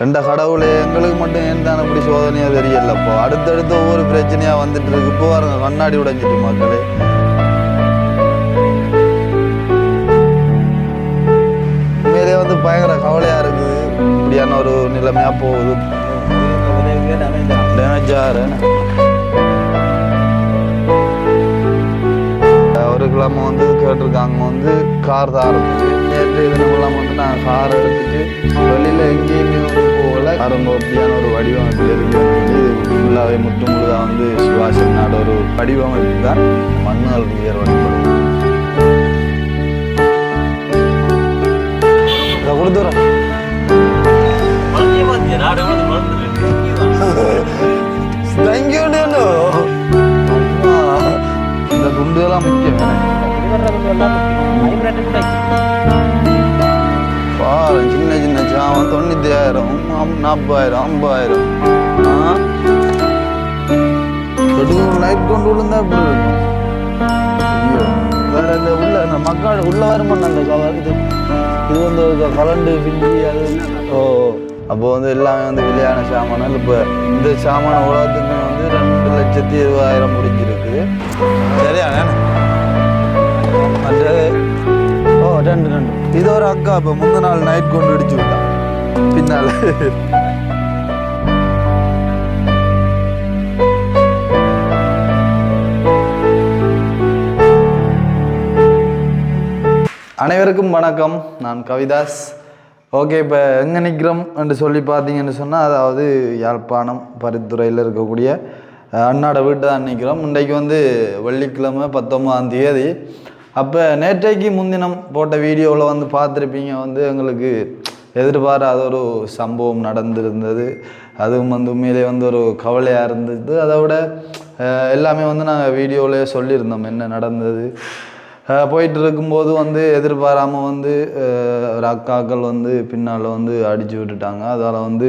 ரெண்ட கடவுளே எங்களுக்கு மட்டும் ஏன் தான் அப்படி சோதனையாக தெரியலப்போ. அடுத்தடுத்து ஒவ்வொரு பிரச்சனையாக வந்துட்டு இருக்கு. இப்போ பாருங்க கண்ணாடி உடைஞ்சிட்டு மக்களே. உண்மையிலே வந்து பயங்கர கவலையாக இருக்குது. இப்படியான ஒரு நிலைமையாக போகுது. டேமேஜ் ஆகிற ஒரு கிழமை வந்து கேட்டிருக்காங்க வந்து கார் தாரத்துக்கு. நேற்று தினமெல்லாம் வந்து நான் கார் எடுத்துட்டு வெளியில் எங்கேயுமே வந்து போகலை. காரங்க அப்படியான ஒரு வடிவமைப்பு இருக்கு. இது ஃபுல்லாகவே முற்று முழுதாக வந்து சிவாசினாட ஒரு வடிவமைப்பு தான் மண்ணுகள் உயர் வழிபடும். இதை கொடுத்துறேன். தேங்க்யூ. இந்த துண்டுகள்லாம் முக்கியம். சின்ன சின்ன சாமம் 90,000, 40,000, 50,000. லைட் கொண்டு விழுந்தா இப்படி இருக்கும். ஐயோ வேற இந்த உள்ள இந்த மக்கள் உள்ள வருமானம் அந்த கவர் இது வந்து கலண்டு பிஞ்சி அது. ஓ அப்போ வந்து எல்லாமே வந்து விலையான சாமானால் இப்போ இந்த சாமான உலகத்துக்குமே வந்து 2,20,000 முடிஞ்சிருக்குது. சரியா மற்ற ரெண்டு இது ஒரு அக்கா இப்போ முந்தின நாள் நைட் கொண்டு அடிச்சு விட்டான் பின்னால். அனைவருக்கும் வணக்கம், நான் கவிதாஸ். ஓகே, இப்போ எங்கே நிற்கிறோம் என்று சொல்லி பார்த்தீங்கன்னு சொன்னால், அதாவது யாழ்ப்பாணம் பருத்துறையில் இருக்கக்கூடிய அண்ணாட வீட்டை தான் நிற்கிறோம். இன்றைக்கு வந்து வெள்ளிக்கிழமை 19ஆம் தேதி. அப்போ நேற்றைக்கு முன்தினம் போட்ட வீடியோவில் வந்து பார்த்துருப்பீங்க, வந்து எங்களுக்கு எதிர்பாராத ஒரு சம்பவம் நடந்திருந்தது. அதுவும் வந்து உண்மையிலே வந்து ஒரு கவலையாக இருந்தது. அதை விட எல்லாமே வந்து நாங்கள் வீடியோவிலே சொல்லியிருந்தோம் என்ன நடந்தது. போயிட்டு இருக்கும்போது வந்து எதிர்பாராமல் வந்து ஒரு அக்காக்கள் வந்து பின்னால் வந்து அடித்து விட்டுட்டாங்க. அதால் வந்து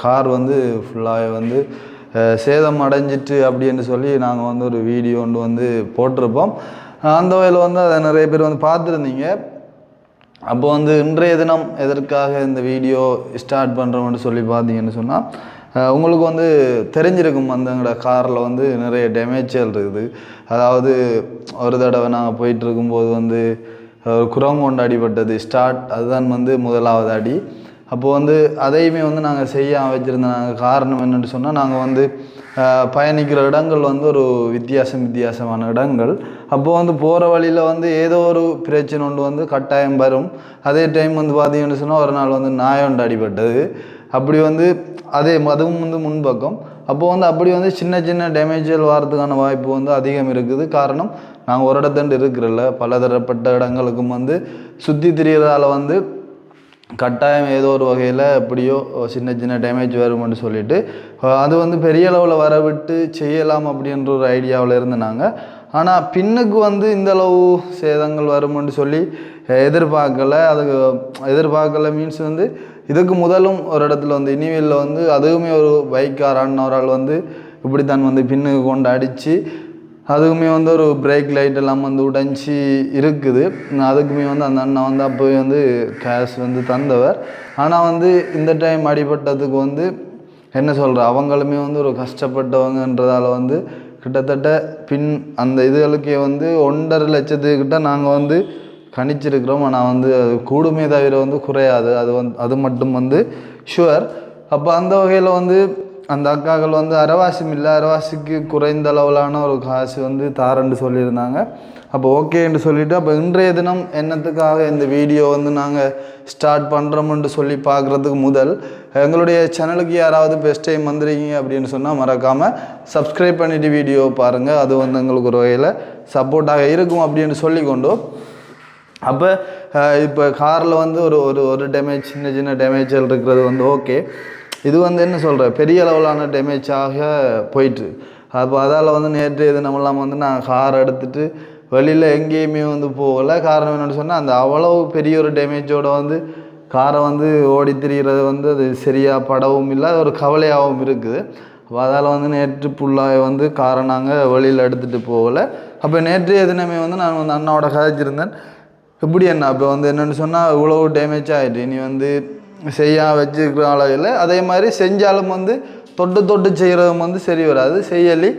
கார் வந்து ஃபுல்லாக வந்து சேதம் அடைஞ்சிட்டு அப்படின்னு சொல்லி நாங்கள் வந்து ஒரு வீடியோ ஒன்று வந்து போட்டிருப்போம். அந்த வகையில் வந்து அதை நிறைய பேர் வந்து பார்த்துருந்தீங்க. அப்போ வந்து இன்றைய தினம் எதற்காக இந்த வீடியோ ஸ்டார்ட் பண்ணுறோம்னு சொல்லி பார்த்தீங்கன்னு சொன்னால், உங்களுக்கு வந்து தெரிஞ்சிருக்கும் அந்த எங்களோட காரில் வந்து நிறைய டேமேஜ்கள் இருக்குது. அதாவது ஒரு தடவை நாங்கள் போயிட்டுருக்கும்போது வந்து குரங்கு கொண்டு அடிபட்டது ஸ்டார்ட், அதுதான் வந்து முதலாவது அடி. அப்போது வந்து அதையுமே வந்து நாங்கள் செய்ய வச்சுருந்த நாங்கள் காரணம் என்னென்னு சொன்னால், நாங்கள் வந்து பயணிக்கிற இடங்கள் வந்து ஒரு வித்தியாசமான இடங்கள். அப்போது வந்து போகிற வழியில் வந்து ஏதோ ஒரு பிரச்சனை ஒன்று வந்து கட்டாயம் வரும். அதே டைம் வந்து பார்த்தீங்கன்னு சொன்னால் ஒரு நாள் வந்து நாய் ஒன்று அடிபட்டது. அப்படி வந்து அதுவும் வந்து முன்பக்கம். அப்போது வந்து அப்படி வந்து சின்ன சின்ன டேமேஜ்கள் வரதுக்கான வாய்ப்பு வந்து அதிகம் இருக்குது. காரணம் நாங்கள் ஒரு இடத்துண்டு இருக்கிறதில்ல, பலதரப்பட்ட இடங்களுக்கும் வந்து சுற்றி திரிகிறதால வந்து கட்டாயம் ஏதோ ஒரு வகையில் எப்படியோ சின்ன சின்ன டேமேஜ் வரும்னு சொல்லிட்டு அது வந்து பெரிய அளவில் வர விட்டு செய்யலாம் அப்படின்ற ஒரு ஐடியாவில் இருந்தாங்க. ஆனால் பின்னுக்கு வந்து இந்தளவு சேதங்கள் வரும்னு சொல்லி எதிர்பார்க்கலை. மீன்ஸ் வந்து இதுக்கு முதலும் ஒரு இடத்துல வந்து இனிமேலில் வந்து அதுவுமே ஒரு பைக்காரான ஒரு ஆள் வந்து இப்படித்தான் வந்து பின்னுக்கு கொண்டு அடித்து அதுக்குமே வந்து ஒரு பிரேக் லைட் எல்லாம் வந்து உடைஞ்சி இருக்குது. அதுக்குமே வந்து அந்த அண்ணன் வந்து அப்போவே வந்து கேஷ் வந்து தந்தவர். ஆனால் வந்து இந்த டைம் அடிபட்டதுக்கு வந்து என்ன சொல்கிற அவங்களுமே வந்து ஒரு கஷ்டப்பட்டவங்கன்றதால வந்து கிட்டத்தட்ட அந்த இதுகளுக்கே வந்து 1.5 லட்சத்துக்கிட்ட நாங்கள் வந்து கணிச்சிருக்கிறோம். ஆனால் வந்து அது கூடுமே தவிர வந்து குறையாது. அது மட்டும் வந்து ஷுவர். அப்போ அந்த வகையில் வந்து அந்த அக்காக்கள் வந்து அரைவாசிக்கு குறைந்த அளவிலான ஒரு காசு வந்து தாரன்னு சொல்லியிருந்தாங்க. அப்போ ஓகேன்னு சொல்லிவிட்டு அப்போ இன்றைய தினம் என்னத்துக்காக இந்த வீடியோ வந்து நாங்கள் ஸ்டார்ட் பண்ணுறோம்னு சொல்லி பார்க்குறதுக்கு முதல் எங்களுடைய சேனலுக்கு யாராவது பெஸ்ட் டைம் வந்துருக்கீங்க அப்படின்னு சொன்னால் மறக்காமல் சப்ஸ்கிரைப் பண்ணிவிட்டு வீடியோ பாருங்கள். அது வந்து எங்களுக்கு ஒரு வகையில் சப்போர்ட்டாக இருக்கும் அப்படின்னு சொல்லிக்கொண்டு, அப்போ இப்போ காரில் வந்து ஒரு டேமேஜ் சின்ன சின்ன டேமேஜ்கள் இருக்கிறது வந்து ஓகே. இது வந்து என்ன சொல்கிற பெரிய அளவிலான டேமேஜாக போயிட்டு அப்போ அதால் வந்து நேற்று நம்மளாம் வந்து நான் கார் எடுத்துகிட்டு வெளியில் எங்கேயுமே வந்து போகலை. காரணம் என்னென்னு சொன்னால், அந்த அவ்வளவு பெரிய ஒரு டேமேஜோடு வந்து காரை வந்து ஓடி திரிகிறது வந்து அது சரியாக படவும் இல்லை, ஒரு கவலையாகவும் இருக்குது. அப்போ அதால் வந்து நேற்று ஃபுல்லாக வந்து காரை நாங்கள் வெளியில் எடுத்துகிட்டு போகலை. அப்போ நேற்றைய தினமே வந்து நான் வந்து அண்ணாவோட கதைச்சிருந்தேன். இப்படி என்ன அப்போ வந்து என்னென்னு சொன்னால் இவ்வளோ டேமேஜ் ஆகிட்டு இனி வந்து செய்ய வச்சுருக்கிற அளவில் அதே மாதிரி செஞ்சாலும் வந்து தொட்டு செய்கிறதும் வந்து சரி வராது. செய்யலி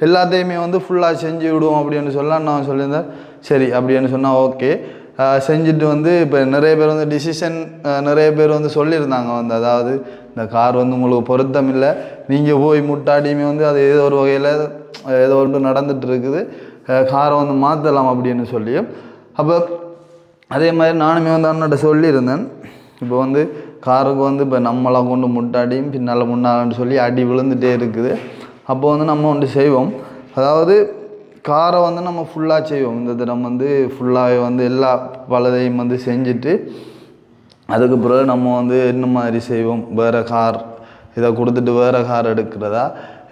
எல்லாத்தையுமே வந்து ஃபுல்லாக செஞ்சு விடுவோம் அப்படின்னு சொல்லலாம். நான் சொல்லியிருந்தேன் சரி அப்படின்னு சொன்னால் ஓகே செஞ்சுட்டு வந்து இப்போ நிறைய பேர் வந்து டிசிஷன் நிறைய பேர் வந்து சொல்லியிருந்தாங்க வந்து அதாவது இந்த கார் வந்து உங்களுக்கு பொருத்தம் இல்லை, நீங்கள் போய் முட்டாடியுமே வந்து அது ஏதோ ஒரு வகையில் ஏதோ ஒன்று நடந்துகிட்டு இருக்குது, காரை வந்து மாற்றலாம் அப்படின்னு சொல்லியும். அப்போ அதே மாதிரி நானுமே வந்து அண்ணாட்ட சொல்லியிருந்தேன் இப்போ வந்து காருக்கு வந்து இப்போ நம்மளாம் கொண்டு முட்டாடியும் பின்னால் முன்னாலன்னு சொல்லி அடி விழுந்துகிட்டே இருக்குது. அப்போ வந்து நம்ம ஒன்று செய்வோம், அதாவது காரை வந்து நம்ம ஃபுல்லாக செய்வோம். இந்த தினம் வந்து ஃபுல்லாகவே வந்து எல்லா பலதையும் வந்து செஞ்சுட்டு அதுக்கு பிறகு நம்ம வந்து என்ன மாதிரி செய்வோம், வேறு கார் இதை கொடுத்துட்டு வேறு கார் எடுக்கிறதா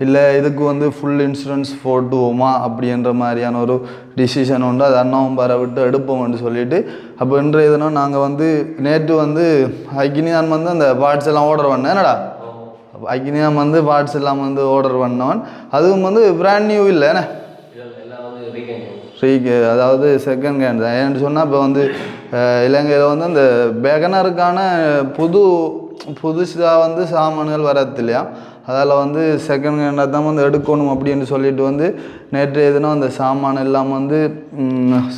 இல்லை இதுக்கு வந்து ஃபுல் இன்சூரன்ஸ் போட்டுவோமா அப்படின்ற மாதிரியான ஒரு டிசிஷன் உண்டு. அது அண்ணாவும் வர விட்டு எடுப்போம்னு சொல்லிவிட்டு அப்போ இன்றைய தினம் நாங்கள் வந்து நேற்று வந்து அக்னியான் வந்து அந்த பார்ட்ஸ் எல்லாம் ஆர்டர் பண்ணேன். என்னடா அக்னியான் வந்து பார்ட்ஸ் எல்லாம் வந்து ஆர்டர் பண்ணவன், அதுவும் வந்து பிராண்ட் நியூ இல்லை என்ன அதாவது செகண்ட் ஹேண்ட் தான். ஏன்னு சொன்னால் இப்போ வந்து இலங்கையில் வந்து அந்த வேகனருக்கான புதுசாக வந்து சாமான்கள் வரது இல்லையா, அதில் வந்து செகண்ட் ஹேண்டாக தான் வந்து எடுக்கணும் அப்படின்னு சொல்லிட்டு வந்து நேற்று எதுனா அந்த சாமான் எல்லாம் வந்து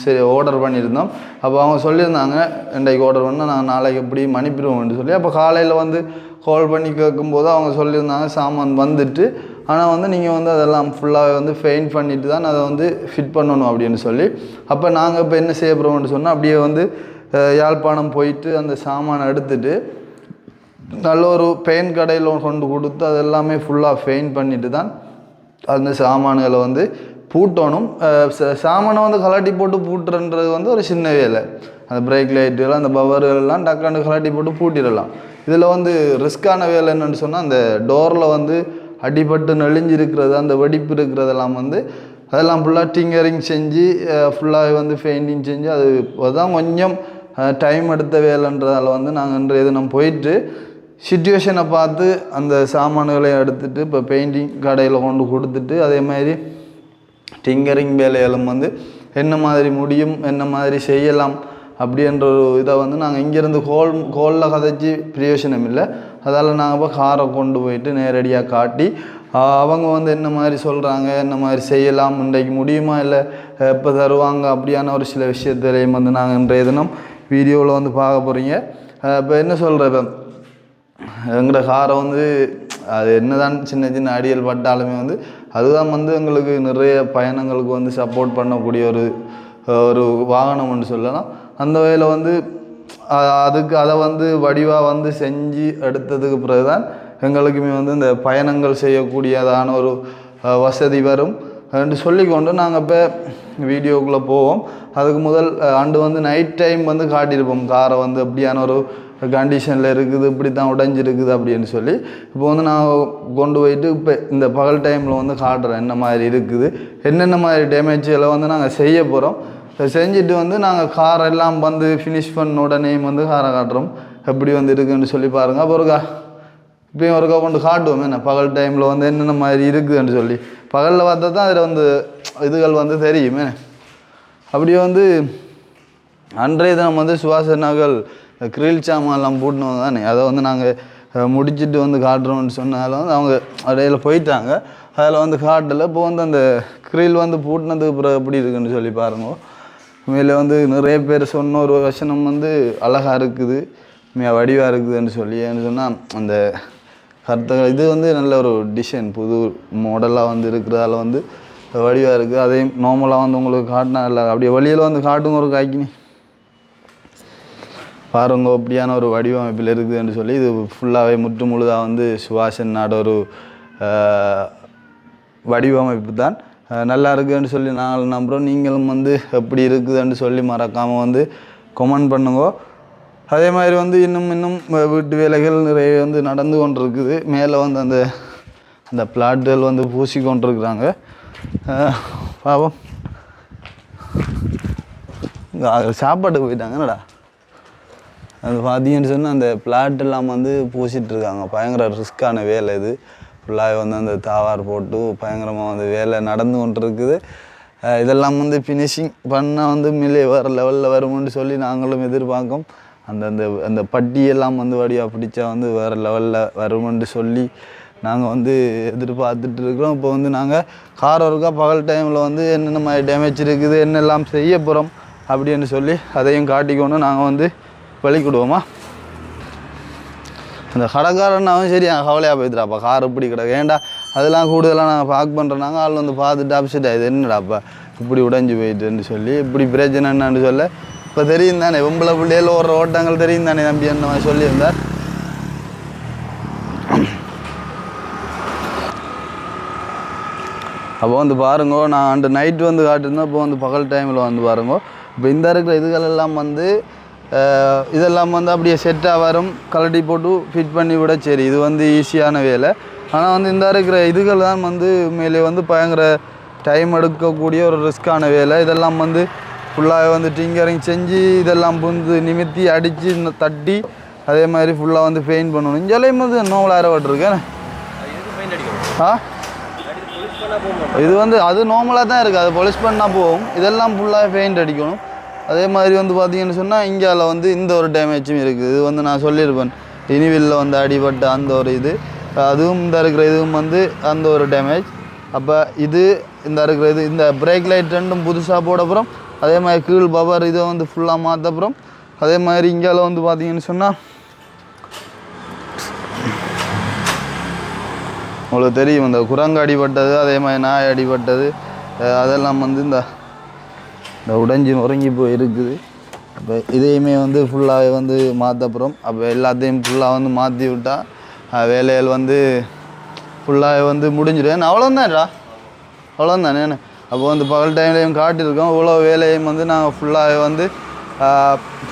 சரி ஆர்டர் பண்ணியிருந்தோம். அப்போ அவங்க சொல்லியிருந்தாங்க இன்றைக்கு ஆர்டர் பண்ணால் நாங்கள் நாளைக்கு எப்படியும் அனுப்பிடுவோம்னு சொல்லி. அப்போ காலையில் வந்து கால் பண்ணி கேட்கும்போது அவங்க சொல்லியிருந்தாங்க சாமான் வந்துட்டு, ஆனால் வந்து நீங்கள் வந்து அதெல்லாம் ஃபுல்லாக வந்து பெயிண்ட் பண்ணிட்டு தான் அதை வந்து ஃபிட் பண்ணணும் அப்படின்னு சொல்லி. அப்போ நாங்கள் இப்போ என்ன செய்ய போகிறோம்னு சொன்னால் அப்படியே வந்து யாழ்ப்பாணம் போயிட்டு அந்த சாமானை எடுத்துகிட்டு நல்ல ஒரு பெயிண்ட் கடையில் கொண்டு கொடுத்து அது எல்லாமே ஃபுல்லாக பெயிண்ட் பண்ணிட்டு தான் அந்த சாமான்களை வந்து பூட்டணும். சாமானை வந்து கலாட்டி போட்டு பூட்டுறன்றது வந்து ஒரு சின்ன வேலை. அந்த பிரேக் லைட்டுகள் அந்த பவர்கள்லாம் டக்காண்டு கலாட்டி போட்டு பூட்டிடலாம். இதில் வந்து ரிஸ்க்கான வேலை என்னென்னு சொன்னால் அந்த டோரில் வந்து அடிபட்டு நெளிஞ்சிருக்கிறது அந்த வெடிப்பு இருக்கிறதெல்லாம் வந்து அதெல்லாம் ஃபுல்லாக டிங்கரிங் செஞ்சு ஃபுல்லாக வந்து பெயிண்டிங் செஞ்சு அதுதான் கொஞ்சம் டைம் எடுத்த வேலைன்றதால வந்து நாங்கள் இன்றைய தினம் போயிட்டு சிச்சுவேஷனை பார்த்து அந்த சாமான்களை எடுத்துகிட்டு இப்போ பெயிண்டிங் கடையில் கொண்டு கொடுத்துட்டு அதே மாதிரி டிங்கரிங் வேலைகளும் வந்து என்ன மாதிரி முடியும் என்ன மாதிரி செய்யலாம் அப்படின்ற ஒரு இதை வந்து நாங்கள் இங்கேருந்து கோலில் கதைச்சி பிரயோஜனம் இல்லை. அதால் நாங்கள் இப்போ காரை கொண்டு போயிட்டு நேரடியாக காட்டி அவங்க வந்து என்ன மாதிரி சொல்கிறாங்க என்ன மாதிரி செய்யலாம் இன்றைக்கு முடியுமா இல்லை எப்போ தருவாங்க அப்படியான ஒரு சில விஷயத்துலையும் வந்து நாங்கள் இன்றைய தினம் வீடியோவில் வந்து பார்க்க போகிறீங்க. இப்போ என்ன சொல்கிற இப்போ எங்களோட காரை வந்து அது என்ன தான் சின்ன சின்ன அடியல் பட்டாலுமே வந்து அதுதான் வந்து எங்களுக்கு நிறைய பயணங்களுக்கு வந்து சப்போர்ட் பண்ணக்கூடிய ஒரு வாகனம்னு சொல்லலாம். அந்த வகையில் வந்து அதுக்கு அதை வந்து வடிவாக வந்து செஞ்சு எடுத்ததுக்கு பிறகு தான் எங்களுக்குமே வந்து இந்த பயணங்கள் செய்யக்கூடியதான ஒரு வசதி வரும் என்று சொல்லிக்கொண்டு நாங்கள் இப்போ வீடியோக்குள்ளே போவோம். அதுக்கு முதல் ஆண்டு வந்து நைட் டைம் வந்து காட்டியிருப்போம் காரை வந்து எப்படியான ஒரு கண்டிஷனில் இருக்குது இப்படி தான் உடைஞ்சிருக்குது அப்படின்னு சொல்லி. இப்போ வந்து நான் கொண்டு போயிட்டு இப்போ இந்த பகல் டைமில் வந்து காட்டுறேன் என்ன மாதிரி இருக்குது என்னென்ன மாதிரி டேமேஜ்களை வந்து நாங்கள் செய்ய போகிறோம். செஞ்சுட்டு வந்து நாங்கள் கார் எல்லாம் வந்து ஃபினிஷ் பண்ண உடனே வந்து காரை காட்டுறோம் எப்படி வந்து இருக்குதுன்னு சொல்லி பாருங்கள். அப்போ இப்போயும் ஒருக்கா கொண்டு காட்டுவோம் என்ன பகல் டைமில் வந்து என்னென்ன மாதிரி இருக்குதுன்னு சொல்லி. பகலில் பார்த்தா தான் அதில் வந்து இதுகள் வந்து தெரியுமே. அப்படியே வந்து அன்றைய தினம் வந்து சுவாசனாக்கள் கிரில் சாமான்லாம் பூட்டினோம் தானே அதை வந்து நாங்கள் முடிச்சுட்டு வந்து காட்டுறோம்னு சொன்னாலும் வந்து அவங்க இடையில போயிட்டாங்க அதில் வந்து காட்டலை. இப்போ வந்து அந்த கிரில் வந்து பூட்டினதுக்கு பிறகு எப்படி இருக்குன்னு சொல்லி பாருங்க. மேலே வந்து நிறைய பேர் சொன்ன ஒரு வசனம் வந்து அழகாக இருக்குது வடிவாக இருக்குதுன்னு சொல்லி. ஏன்னு சொன்னால் அந்த கருத்துக்கள் இது வந்து நல்ல ஒரு டிசைன் புது மாடலாக வந்து இருக்கிறதால வந்து வடிவாக இருக்குது. அதையும் நார்மலாக வந்து உங்களுக்கு காட்டினா இல்லை அப்படியே வழியில் வந்து காட்டுங்க ஒரு காய்க்கினி பாருங்க அப்படியான ஒரு வடிவமைப்பில் இருக்குதுன்னு சொல்லி. இது ஃபுல்லாகவே முற்று முழுதாக வந்து சுவாசனோட ஒரு வடிவமைப்பு தான் நல்லா இருக்குதுன்னு சொல்லி நாங்கள் நம்புகிறோம். நீங்களும் வந்து எப்படி இருக்குதுன்னு சொல்லி மறக்காமல் வந்து கமெண்ட் பண்ணுங்க. அதே மாதிரி வந்து இன்னும் வீட்டு வேலைகள் நிறைய வந்து நடந்து கொண்டு இருக்குது. மேலே வந்து அந்த பிளாட்டுகள் வந்து பூசி கொண்டிருக்கிறாங்க. பாவம் சாப்பாட்டுக்கு போயிட்டாங்க என்னடா அது பார்த்தீங்கன்னு சொன்னால் அந்த பிளாட் எல்லாம் வந்து பூசிகிட்ருக்காங்க. பயங்கர ரிஸ்க்கான வேலை இது. ஃபுல்லாக வந்து அந்த தாவார் போட்டு பயங்கரமாக வந்து வேலை நடந்து கொண்டு இருக்குது. இதெல்லாம் வந்து ஃபினிஷிங் பண்ணால் வந்து மில்லே வேறு லெவலில் வரும்னு சொல்லி நாங்களும் எதிர்பார்க்கோம். அந்த அந்த பட்டியெல்லாம் வந்து வடிவாக பிடிச்சா வந்து வேறு லெவலில் வருமென்று சொல்லி நாங்கள் வந்து எதிர்பார்த்துட்டு இருக்கிறோம். இப்போ வந்து நாங்கள் கார் ஒருக்கா பகல் டைமில் வந்து என்னென்ன மாதிரி டேமேஜ் இருக்குது என்னெல்லாம் செய்ய போகிறோம் அப்படின்னு சொல்லி அதையும் காட்டிக்கொண்டு நாங்கள் வந்து வெளிக்கிடுவோமா. அந்த கடைக்காரன்னாவும் சரி கவலையாக போய்த்துடாப்பா கார் இப்படி கிடக்கு ஏன்டா அதெல்லாம் கூடுதலாக நாங்கள் பார்க் பண்ணுறோன்னாங்க ஆள் வந்து பார்த்துட்டு அப்செட் ஆகுது என்னடாப்பா இப்படி உடைஞ்சு போயிட்டுன்னு சொல்லி இப்படி பிரச்சனை என்னான்னு சொல்ல இப்போ தெரியும் தானே பொம்பளை பிள்ளையில் ஓடுற ஓட்டங்கள் தெரியும் தானே தம்பி அந்த மாதிரி சொல்லியிருந்தார். அப்போ வந்து பாருங்கோ நான் அண்டு நைட்டு வந்து காட்டியிருந்தேன். இப்போ வந்து பகல் டைமில் வந்து பாருங்கோ இப்போ இந்த இருக்கிற இதுகளெல்லாம் வந்து இதெல்லாம் வந்து அப்படியே செட்டாக வரும் கலட்டி போட்டு ஃபிட் பண்ணி விட சரி இது வந்து ஈஸியான வேலை. ஆனால் வந்து இந்த இருக்கிற இதுகள் தான் வந்து உண்மையிலே வந்து பயங்கர டைம் எடுக்கக்கூடிய ஒரு ரிஸ்க்கான வேலை. இதெல்லாம் வந்து ஃபுல்லாக வந்து டிங்கரிங் செஞ்சு இதெல்லாம் வந்து நிமித்தி அடித்து தட்டி அதே மாதிரி ஃபுல்லாக வந்து பெயிண்ட் பண்ணணும். இங்கேயும் வந்து நோவல் ஆரப்பட்டிருக்கேன். இது வந்து அது நார்மலாக தான் இருக்குது அது பொலிஷ் பண்ணால் போகும். இதெல்லாம் ஃபுல்லாக பெயிண்ட் அடிக்கணும். அதே மாதிரி வந்து பார்த்திங்கன்னு சொன்னால் இந்தியாவில் வந்து இந்த ஒரு டேமேஜும் இருக்குது. இது வந்து நான் சொல்லியிருப்பேன் இனிவில்ல வந்து அடிபட்ட அந்த ஒரு இது அதுவும் இந்த இருக்கிற இதுவும் வந்து அந்த ஒரு டேமேஜ். அப்போ இது இந்த இருக்கிற இது இந்த பிரேக் லைட் ரெண்டும் புதுசாக போட அப்புறம் அதே மாதிரி கீழ் பவர் இதை வந்து ஃபுல்லாக மாற்ற அப்புறம் அதே மாதிரி இந்தியாவில் வந்து பார்த்திங்கன்னு சொன்னால் உங்களுக்கு தெரியும் இந்த குரங்கு அடிபட்டது அதே மாதிரி நாய் அடிபட்டது அதெல்லாம் வந்து இந்த உடைஞ்சி நொறுங்கி போய் இருக்குது. அப்போ இதையுமே வந்து ஃபுல்லாக வந்து மாற்றப்புறம் அப்போ எல்லாத்தையும் ஃபுல்லாக வந்து மாற்றி விட்டால் வேலைகள் வந்து ஃபுல்லாக வந்து முடிஞ்சிடும். அவ்வளோதான்டா அவ்வளோதானே. அப்போ வந்து பகல் டைம்லேயும் காட்டியிருக்கோம் இவ்வளோ வேலையும் வந்து நாங்கள் ஃபுல்லாக வந்து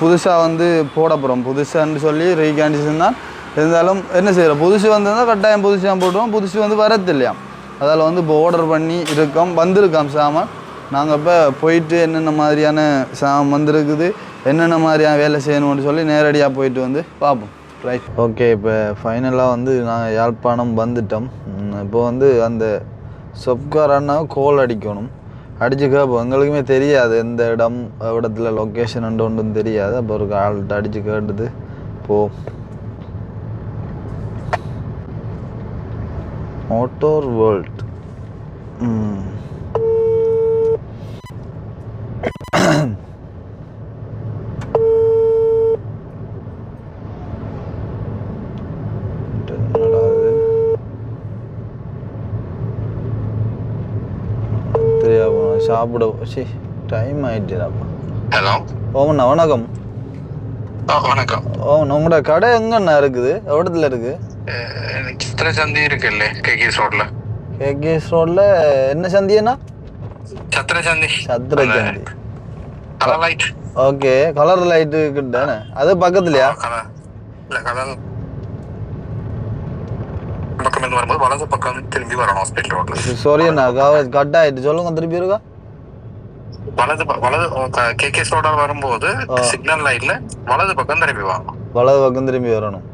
புதுசாக வந்து போட போகிறோம். புதுசான்னு சொல்லி ரீகண்டிஷன் தான் இருந்தாலும் என்ன செய்கிறோம் புதுசு வந்திருந்தால் கட்டாயம் புதுசாக போட்டுவோம். புதுசு வந்து வரது இல்லையா அதில் வந்து இப்போ ஆர்டர் பண்ணி இருக்கோம் வந்திருக்கோம் சாமான். நாங்கள் இப்போ போயிட்டு என்னென்ன மாதிரியான சாமான் வந்திருக்குது என்னென்ன மாதிரியான வேலை செய்யணும்னு சொல்லி நேரடியாக போயிட்டு வந்து பார்ப்போம். ரைட் ஓகே இப்போ ஃபைனலாக வந்து நாங்கள் யாழ்ப்பாணம் வந்துட்டோம். இப்போ வந்து அந்த சொப்கார் அண்ணாவை கோல் அடிக்கணும் அடிச்சுக்க இப்போ எங்களுக்குமே தெரியாது எந்த இடத்துல லொக்கேஷன் ஒன்றும் தெரியாது. அப்போ ஒரு ஆள்கிட்ட அடித்து கேட்டுது போ மோட்டார் வேர்ல்ட் சாப்பிட டைம் ஆயிட்டுதாப்பா. ஹலோ ஓமண்ணா வணக்கம். வணக்கம். உங்களோட கடை எங்கண்ணா இருக்குது எவ்வளத்துல இருக்கு? சித்திர சந்தி இருக்குல்ல கேகேஎஸ் ரோட்ல. கேகேஎஸ் ரோட்ல என்ன சந்தியண்ணா? சத்திர சந்தி. சத்திர சந்தி colour light. Okay colour light கிட்ட அது பக்கத்துலயா? இல்ல கலர் பக்கம் இருந்து வரும்போது வலது பக்கம் திரும்பி வரணும் ஹாஸ்பிட்டல் ரோட்ல. சாரி அண்ணா கட் ஆயிட்டு சொல்லுங்க திருப்பி இருக்கா. வலது கேகேஎஸ் ரோட வரும்போது சிக்னல் லைட்ல வலது பக்கம் திரும்பி வாங்க. வலது பக்கம் திரும்பி வரணும்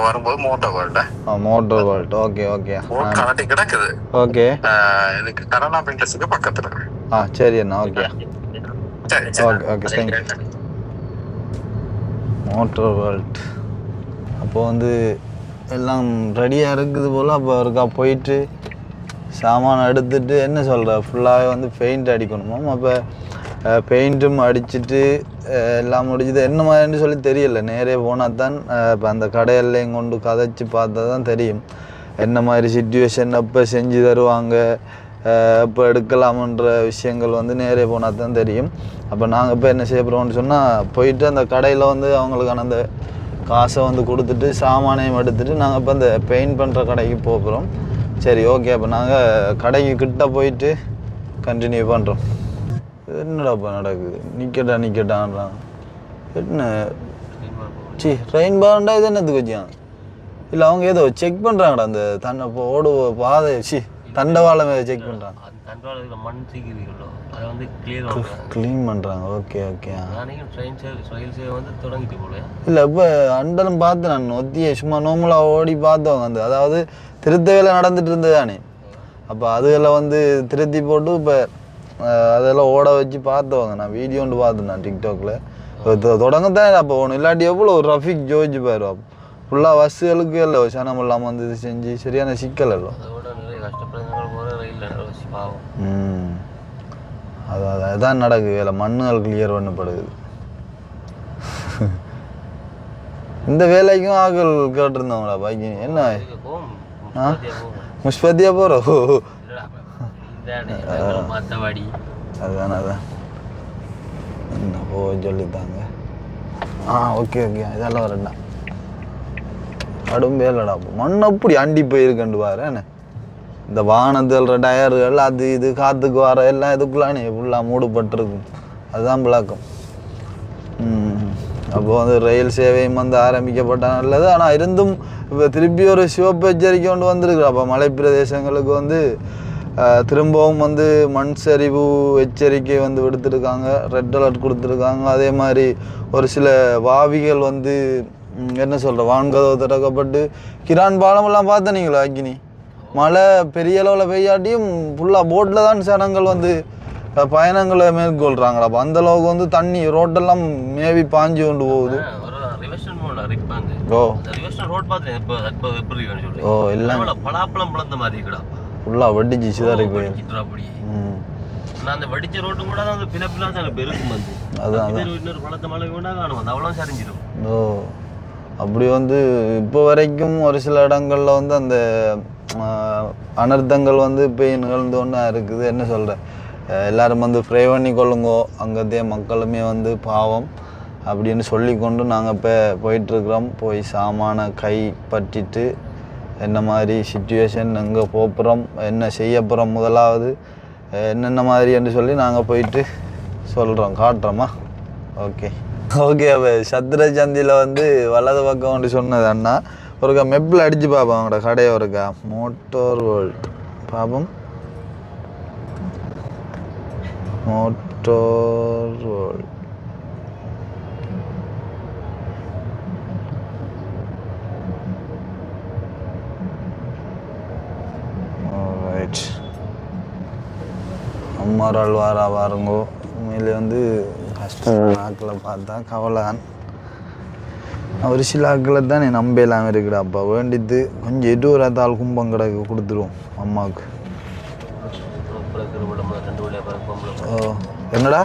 வரும்போது moto world. Moto world okay okay கராட்டி கிடக்குது. ஓகே இதுக்கு கரோனா பிரிண்டர்ஸ்க்கு பக்கத்துல இருக்கு. சரி அண்ணா ஓகே சரி okay okay thank you. Moto world அப்போ வந்து எல்லாம் ரெடியாக இருக்குது போல். அப்போ ஒருக்கா போயிட்டு சாமான் எடுத்துகிட்டு என்ன சொல்கிற ஃபுல்லாகவே வந்து பெயிண்ட் அடிக்கணுமா. அப்போ பெயிண்ட்டும் அடிச்சுட்டு எல்லாம் முடிச்சுது என்ன மாதிரின்னு சொல்லி தெரியல. நேரே போனால் தான் இப்போ அந்த கடையெல்லாம் கொண்டு கதைச்சி பார்த்தா தான் தெரியும் என்ன மாதிரி சிச்சுவேஷன் எப்போ செஞ்சு தருவாங்க எப்போ எடுக்கலாமன்ற விஷயங்கள் வந்து நேரே போனால் தான் தெரியும். அப்போ நாங்கள் இப்போ என்ன செய்ய போகிறோம்னு சொன்னால் போயிட்டு அந்த கடையில் வந்து அவங்களுக்கான அந்த காசை வந்து கொடுத்துட்டு சாமானையும் எடுத்துகிட்டு நாங்கள் இப்போ அந்த பெயிண்ட் பண்ணுற கடைக்கு போகிறோம். சரி ஓகே அப்போ நாங்கள் கடைக்கு கிட்ட போயிட்டு கண்டினியூ பண்ணுறோம். என்னடாப்பா நடக்குது நிற்கட்டான்றாங்க என்ன ட்ரெயின் பாருண்டா இது என்னத்துக்கு வச்சான் இல்லை அவங்க ஏதோ செக் பண்ணுறாங்கடா அந்த தன்னை இப்போ பாதை தண்டவாளம் செக் பண்ணுறாங்க க்ளீன் பண்ணுறாங்க. ஓகே ஓகே இல்லை இப்போ அண்டலும் பார்த்து நான் ஒத்தியை சும்மா நோமலாக ஓடி பார்த்தவங்க அந்த அதாவது திருத்த வேலை நடந்துட்டு இருந்தது தானே. அப்போ அதுகளை வந்து திருத்தி போட்டு இப்போ அதெல்லாம் ஓட வச்சு பார்த்தவங்க நான் வீடியோ ஒன்று பார்த்தேன் நான் டிக்டாக்ல. தொடங்கத்தான் அப்போ ஒன்று இல்லாட்டி எவ்வளோ ரஃபிக் ஜோதிச்சு பாரு அப்போ ஃபுல்லாக பஸ்ஸுகளுக்கு இல்லை சனம் இல்லாமல் வந்து இது செஞ்சு சரியான சிக்கல் இல்லை. அதான் நடக்குது வேலை, மண்ணுகள் கிளியர் பண்ணப்படுது. இந்த வேலைக்கும் ஆக்கள் கேட்டிருந்தவங்களா பாக்கி என்ன முஷ்பத்தியா போகிறோம். அதுதானே அதான் என்ன ஓ சொல்லித்தாங்க. ஓகே ஓகே இதெல்லாம் வரண்டா கடும் வேலைடா. மண் அப்படி அண்டி போயிருக்கண்டு பாரு என்ன இந்த வாகனத்தில் டயர்கள் அது இது காற்றுக்கு வர எல்லாம் இதுக்குள்ளானே ஃபுல்லாக மூடுபட்டிருக்கும். அதுதான் விளக்கம். அப்போ வந்து ரயில் சேவையும் வந்து ஆரம்பிக்கப்பட்ட நல்லது. ஆனால் இருந்தும் இப்போ திருப்பி ஒரு சிவப்பு எச்சரிக்கை கொண்டு வந்திருக்கு. அப்போ மலை பிரதேசங்களுக்கு வந்து திரும்பவும் வந்து மண் சரிவு எச்சரிக்கை வந்து விடுத்துருக்காங்க, ரெட் அலர்ட் கொடுத்துருக்காங்க. அதே மாதிரி ஒரு சில வாவிகள் வந்து என்ன சொல்கிற வான்கதவு திறக்கப்பட்டு கிரான் பாலமெல்லாம் பார்த்தனீங்களா அக்கினி மழை பெரிய அளவில் பெய்யாட்டியும் ஃபுல்லாக போட்டில் தான் சனங்கள் வந்து பயணங்களை மேற்கொள்கிறாங்களா. அப்போ அந்தளவுக்கு வந்து தண்ணி ரோட்டெல்லாம் மேவி பாஞ்சு கொண்டு போகுது. ஓ எல்லாம் ஃபுல்லாக வட்டிச்சு சிதறி போயிருக்கு. ஓ அப்படி வந்து இப்போ வரைக்கும் ஒரு சில இடங்களில் வந்து அந்த அனர்த்தங்கள் வந்து இப்போ நிகழ்ந்து ஒன்றா இருக்குது. என்ன சொல்கிறேன், எல்லோரும் வந்து ப்ரே பண்ணி கொள்ளுங்கோ, அங்கத்தே மக்களுமே வந்து பாவம் அப்படின்னு சொல்லி கொண்டு நாங்கள் இப்போ போயிட்டுருக்குறோம். போய் சாமான கைப்பற்றிட்டு என்ன மாதிரி சிச்சுவேஷன், எங்கே போகிறோம், என்ன செய்ய போகிறோம், முதலாவது என்னென்ன மாதிரி என்று சொல்லி நாங்கள் போயிட்டு சொல்கிறோம், காட்டுறோமா. ஓகே ஓகே அப்போ சத்திரச்சந்தியில் வந்து வலது பக்கம் ஒன்று சொன்னது அண்ணா ஒருக்கா மெப்பில் அடித்து பார்ப்போம் அவங்களோட கடையை ஒருக்கா மோட்டார் வேர்ல்ட் பார்ப்போம். மோட்டார் வேர்ல்ட் ரைட் அம்மாரால் வாரா வாருங்கோ. உண்மையிலே வந்து கஷ்டம் ஆக்களை பார்த்தா கவலைதான். ஒரு சில ஆக்களை தான் நீ நம்ப இல்லாமல் இருக்குடா. அப்பா வேண்டித்து கொஞ்சம் எட்டு ஒரு தாள் கும்பம் கிடக்கு கொடுத்துருவோம் அம்மாவுக்கு. ஓ என்னடா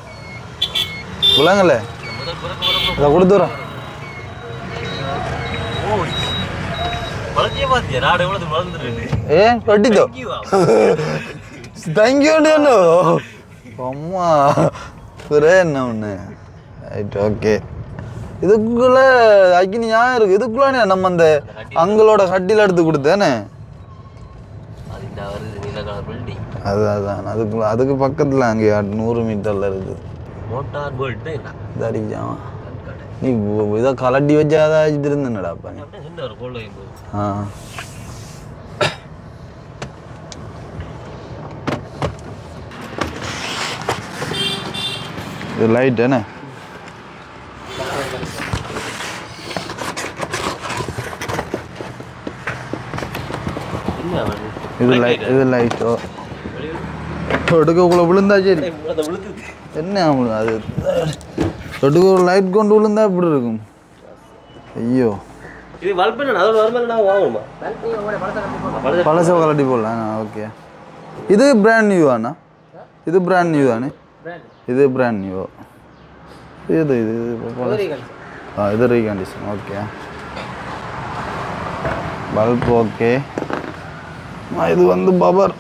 விளங்கல இதை கொடுத்துறோம். ஏன் கட்டித்தோ தேங்க்யூ அம்மா என்ன ஒன்று ரைட் ஓகே. இதுக்குள்ளே அக்கினி ஞாபகம் இருக்குது. இதுக்குள்ளானே நம்ம அந்த அங்களோட கட்டியில் எடுத்து கொடுத்தேனே அதுதான் அதுக்குள்ள அதுக்கு பக்கத்தில் அங்கே 100 மீட்டரில் இருக்குது மோட்டார் வேர்ல்டு. நீ இதை கலட்டி வச்சாதான் இது இருந்தேன்டாப்பா. இது லைட் என்ன இது லைட், இது லைட்டோ எடுக்கக்குள்ள விழுந்தா சரி என்ன அது எடுக்க ஒரு லைட் கொண்டு விழுந்தா இப்படி இருக்கும். ஐயோ பழச கலட்டி போடலாம். ஓகே இது பிராண்ட் நியூ ஆனா இது பிராண்ட் நியூ தானே இது பிராண்ட் நியூ இது இது இது ரீகண்டிஷன். Okay bulb okay. இது வந்து பவர்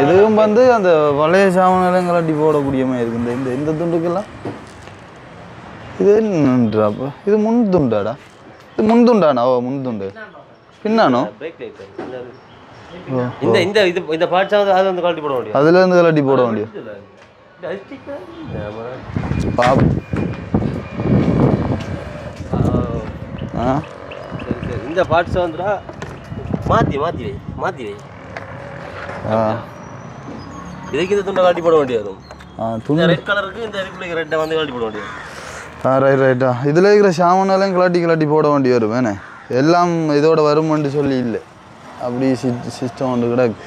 இதுவும் வந்து அந்த பழைய சாமான்லாம் கலட்டி போடக்கூடிய மாதிரி இருக்கு. இந்த இந்த இந்த துண்டுக்கெல்லாம் இது என்னன்றாப்பா இது முன் துண்டாடா. இது முன் துண்டானா? ஓ முன் துண்டு பின்னானோ இந்த இந்த இது இந்த பார்ட்ஸ் அது வந்து கலட்டி போட வேண்டியது. அதுல இருந்து கலட்டி போட வேண்டியது. பாப் சரி இந்த பார்ட்ஸ் வந்துடா மாற்றி மாற்றி வை மாற்றி வை. இதுக்கு இந்த துண்டை கலட்டி போட வேண்டியது. துணி ரெட் கலருக்கு இந்த இதுக்குள்ள ரெட்டை வந்து கலட்டி போட வேண்டியது. ரைட் ரைட்டா. இதில் இருக்கிற சாமானெல்லாம் கலட்டி போட வேண்டி வரும் வேணே. எல்லாம் இதோட வருமென்று சொல்லி இல்லை அப்படி சிஸ்டம் ஒன்று கிடக்கு.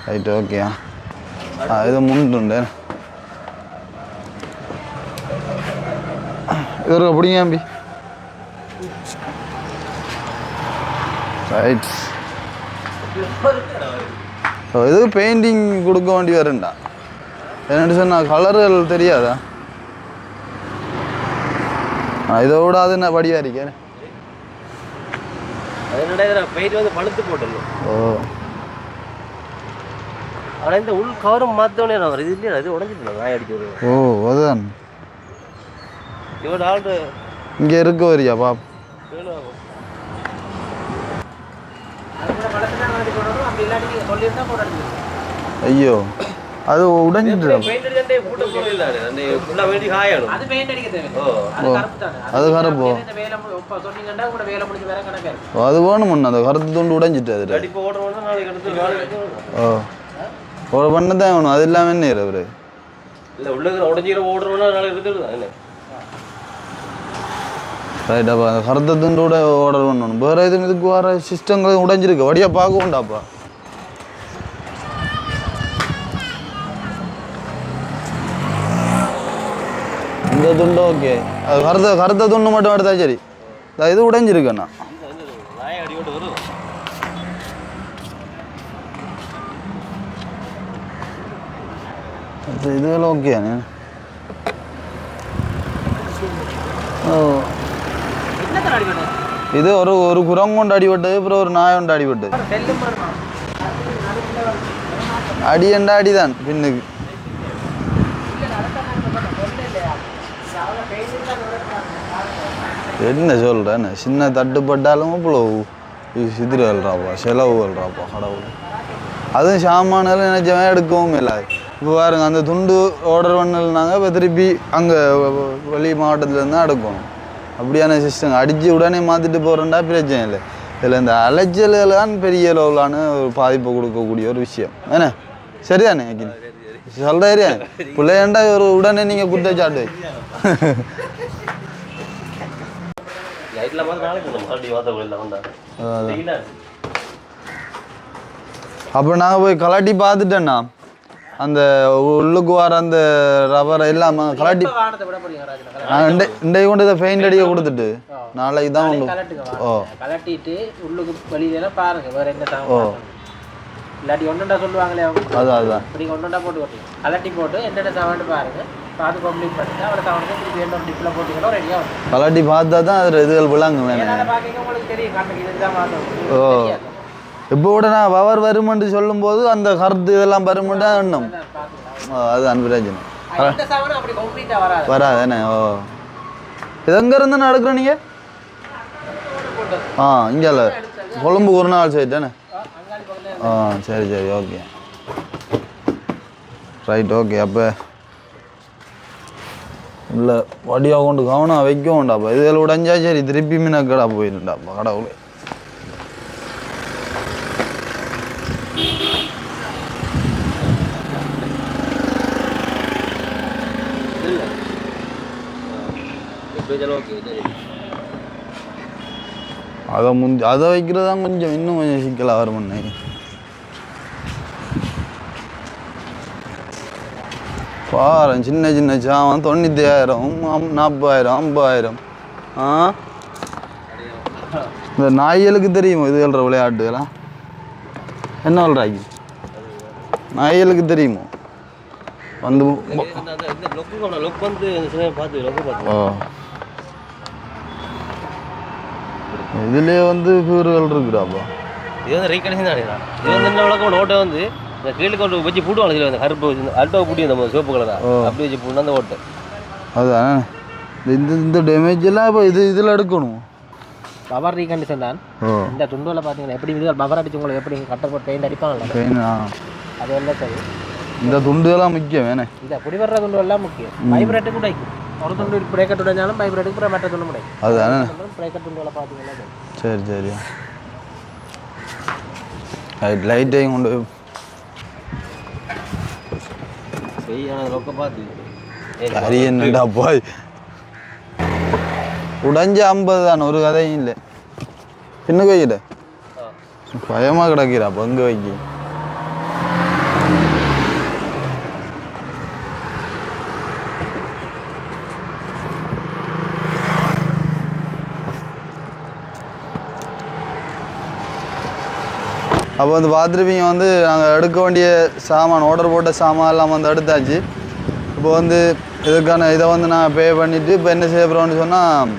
ரைட் ஓகேயா. இது முண்டுண்டு இது பிடிங்க அம்பி ரைட் இது பெயிண்டிங் கொடுக்க வேண்டி வருண்டா என்னட்டு சொன்னால் கலர்கள் தெரியாதா இதை விட அது நான் படியாக இருக்கேன் பெயிண்ட் வந்து பழுத்து போட்டணும் ஓ ஆனால் இந்த உள் கவரும் மாற்றோடனே நான் இது இல்லையா அது உடஞ்சிட்டு நாய் அடிக்கிறது ஓ அதுதான் இவ்வளோ ஆள் இங்கே இருக்க வரியா பாப் ஐயோ அது உடைஞ்சிட்டு அது கருப்போ அது வேணும் அந்த கருத்து துண்டு உடைஞ்சிட்டு அது ஓ ஒரு பண்ண தான் வேணும் அது இல்லாமல் என்ன அவரு ரைட் அப்போ அந்த கருத்தை துண்டோட ஆர்டர் பண்ணணும் வேறு எதுவும் இதுக்கு வர சிஸ்டங்கள் உடைஞ்சிருக்கு வடியாக பார்க்கவுண்டாப்பா இந்த துண்டு ஓகே அது கருத்த துண்டு மட்டும் எடுத்தா சரி இது உடைஞ்சிருக்கண்ணா இதுவெல்லாம் ஓகேண்ணே ஓ இது ஒரு குரங்கு கொண்டு அடிபட்டது அப்புறம் ஒரு நாய் கொண்டு அடிபட்டது அடியண்டா அடிதான் பின்னுக்கு என்ன சொல்கிறேன் சின்ன தட்டுப்பட்டாலும் இவ்வளோ சிதிரு அல்றாப்பா செலவு அல்றாப்பா கடவுள் அதுவும் சாமானெல்லாம் நினைச்சவன் எடுக்கவும் இல்லை இப்போ பாருங்க அந்த துண்டு ஆர்டர் பண்ணலனாங்க இப்போ திருப்பி அங்கே வெளி மாவட்டத்துலேருந்து தான் எடுக்கணும் அப்படியான சிஸ்டம் அடித்து உடனே மாற்றிட்டு போகிறேன்டா பிரச்சனை இல்லை இதில் இந்த அலைச்சல்கள் தான் பெரிய அளவிலான ஒரு பாதிப்பை கொடுக்கக்கூடிய ஒரு விஷயம் ஏன்னா சரிதானே சொல்கிறேன் பிள்ளையாண்டா ஒரு உடனே நீங்கள் குற்றச்சாட்டு அப்போ நாங்கள் போய் கலாட்டி பார்த்துட்டேண்ணா அந்த உள்ளுக்கு வர அந்த ரப்பரை இல்லாம கலாட்டி இன்றைக்கு கொண்டு இதை பெயிண்ட் அடிக்க கொடுத்துட்டு நாளைக்கு தான் ஓ கலட்டிட்டு உள்ளுக்கு வெளியில பாருங்க வேற என்ன ஓ இல்லாட்டி ஒன்றுண்டா சொல்லுவாங்களே அதான் இப்படி ஒன்றுண்டா போட்டு கலட்டி போட்டு என்னென்ன சாமான் பாருங்க பார்த்து கம்ப்ளீட் பண்ணிட்டு அவரை சாமானுக்கு திருப்பி என்ன டிப்பில் போட்டிங்கன்னா ரெடியாக வரும் கலாட்டி பார்த்தா தான் அதில் இதுகள் விளாங்க வேணும் பார்க்க உங்களுக்கு தெரியும் கண்ணுக்கு இதுதான் மாற்றணும் ஓ இப்போ கூட நான் பவர் வருமென்று சொல்லும்போது அந்த கருத்து இதெல்லாம் வருமெண்டா எண்ணம் அது அன்பராஜன் வராது என்ன ஓ இது எங்கேருந்து நடக்கிறோம் நீங்கள் இங்கே கொழும்பு ஒரு நாள் சைட் தானே சரி ஓகே ரைட் ஓகே அப்போ இல்லை வடியாக கொண்டு கவனம் வைக்க வேண்டாப்பா இதில் உடஞ்சா சரி திருப்பி மீனக்கடா போயிருந்தாப்பா கடவுளே அதை வைக்கிறது தான் கொஞ்சம் இன்னும் கொஞ்சம் சிக்கலாக வரும் பாரு சின்ன சின்ன சாமான் 95,000 40,000 50,000 இந்த நாய்களுக்கு தெரியுமா இது சொல்கிற விளையாட்டுலாம் என்ன சொல்கிறாங்க நாய்களுக்கு தெரியுமோ வந்து ஓ இதுலேயே வந்து கூறுகள் இருக்குடாப்பா இது வந்து ரீகனெக்ஷன் தான் இது வந்து என்ன விளக்கம் ஓட்டை வந்து இந்த கீழுக்கு ஒன்று வச்சு போடுவாங்க இதில் வந்து கருப்பு வச்சு அல்ட்டோ பூட்டி அந்த சிவப்பு கலரா அப்படி வச்சு போடணும் அந்த ஓட்டை அதான் இந்த டேமேஜ் எல்லாம் இப்போ இதில் எடுக்கணும் பவர் ரீகண்டிஷன் தான் இந்த துண்டுவில் பார்த்தீங்கன்னா எப்படி இது பவர் அடிச்சு உங்களுக்கு எப்படி கட்டர் போட்டு பெயிண்ட் அடிப்பாங்கல்ல அது எல்லாம் சரி இந்த துண்டுலாம் முக்கியம் வேணே இந்த குடி வர்ற துண்டு எல்லாம் முக்கியம் வைப்ரேட்டு கூட ஒரு துண்டு பிரேக்கர் உடைஞ்சாலும் வைப்ரேட்டுக்கு அப்புறம் மற்ற துண்டு முடியும் அதுதானே பிரேக்கர் துண்டுகளை பார்த்தீங்கன்னா சரி லைட்டையும் கொண்டு சரி என்னடா போய் உடஞ்ச 50 தான் ஒரு கதையும் இல்லை பின்னுக்கு வைக்கிட்ட பயமாக கிடக்கிறா அப்போ இங்கே வைக்க அப்போ வந்து பார்த்துருப்பீங்க வந்து நாங்கள் எடுக்க வேண்டிய சாமான் ஆர்டர் போட்ட சாமான் எல்லாம் வந்து எடுத்தாச்சு. இப்போ வந்து இதுக்கான இதை வந்து நான் பே பண்ணிவிட்டு இப்போ என்ன செய்ய போகிறோம்னு சொன்னால்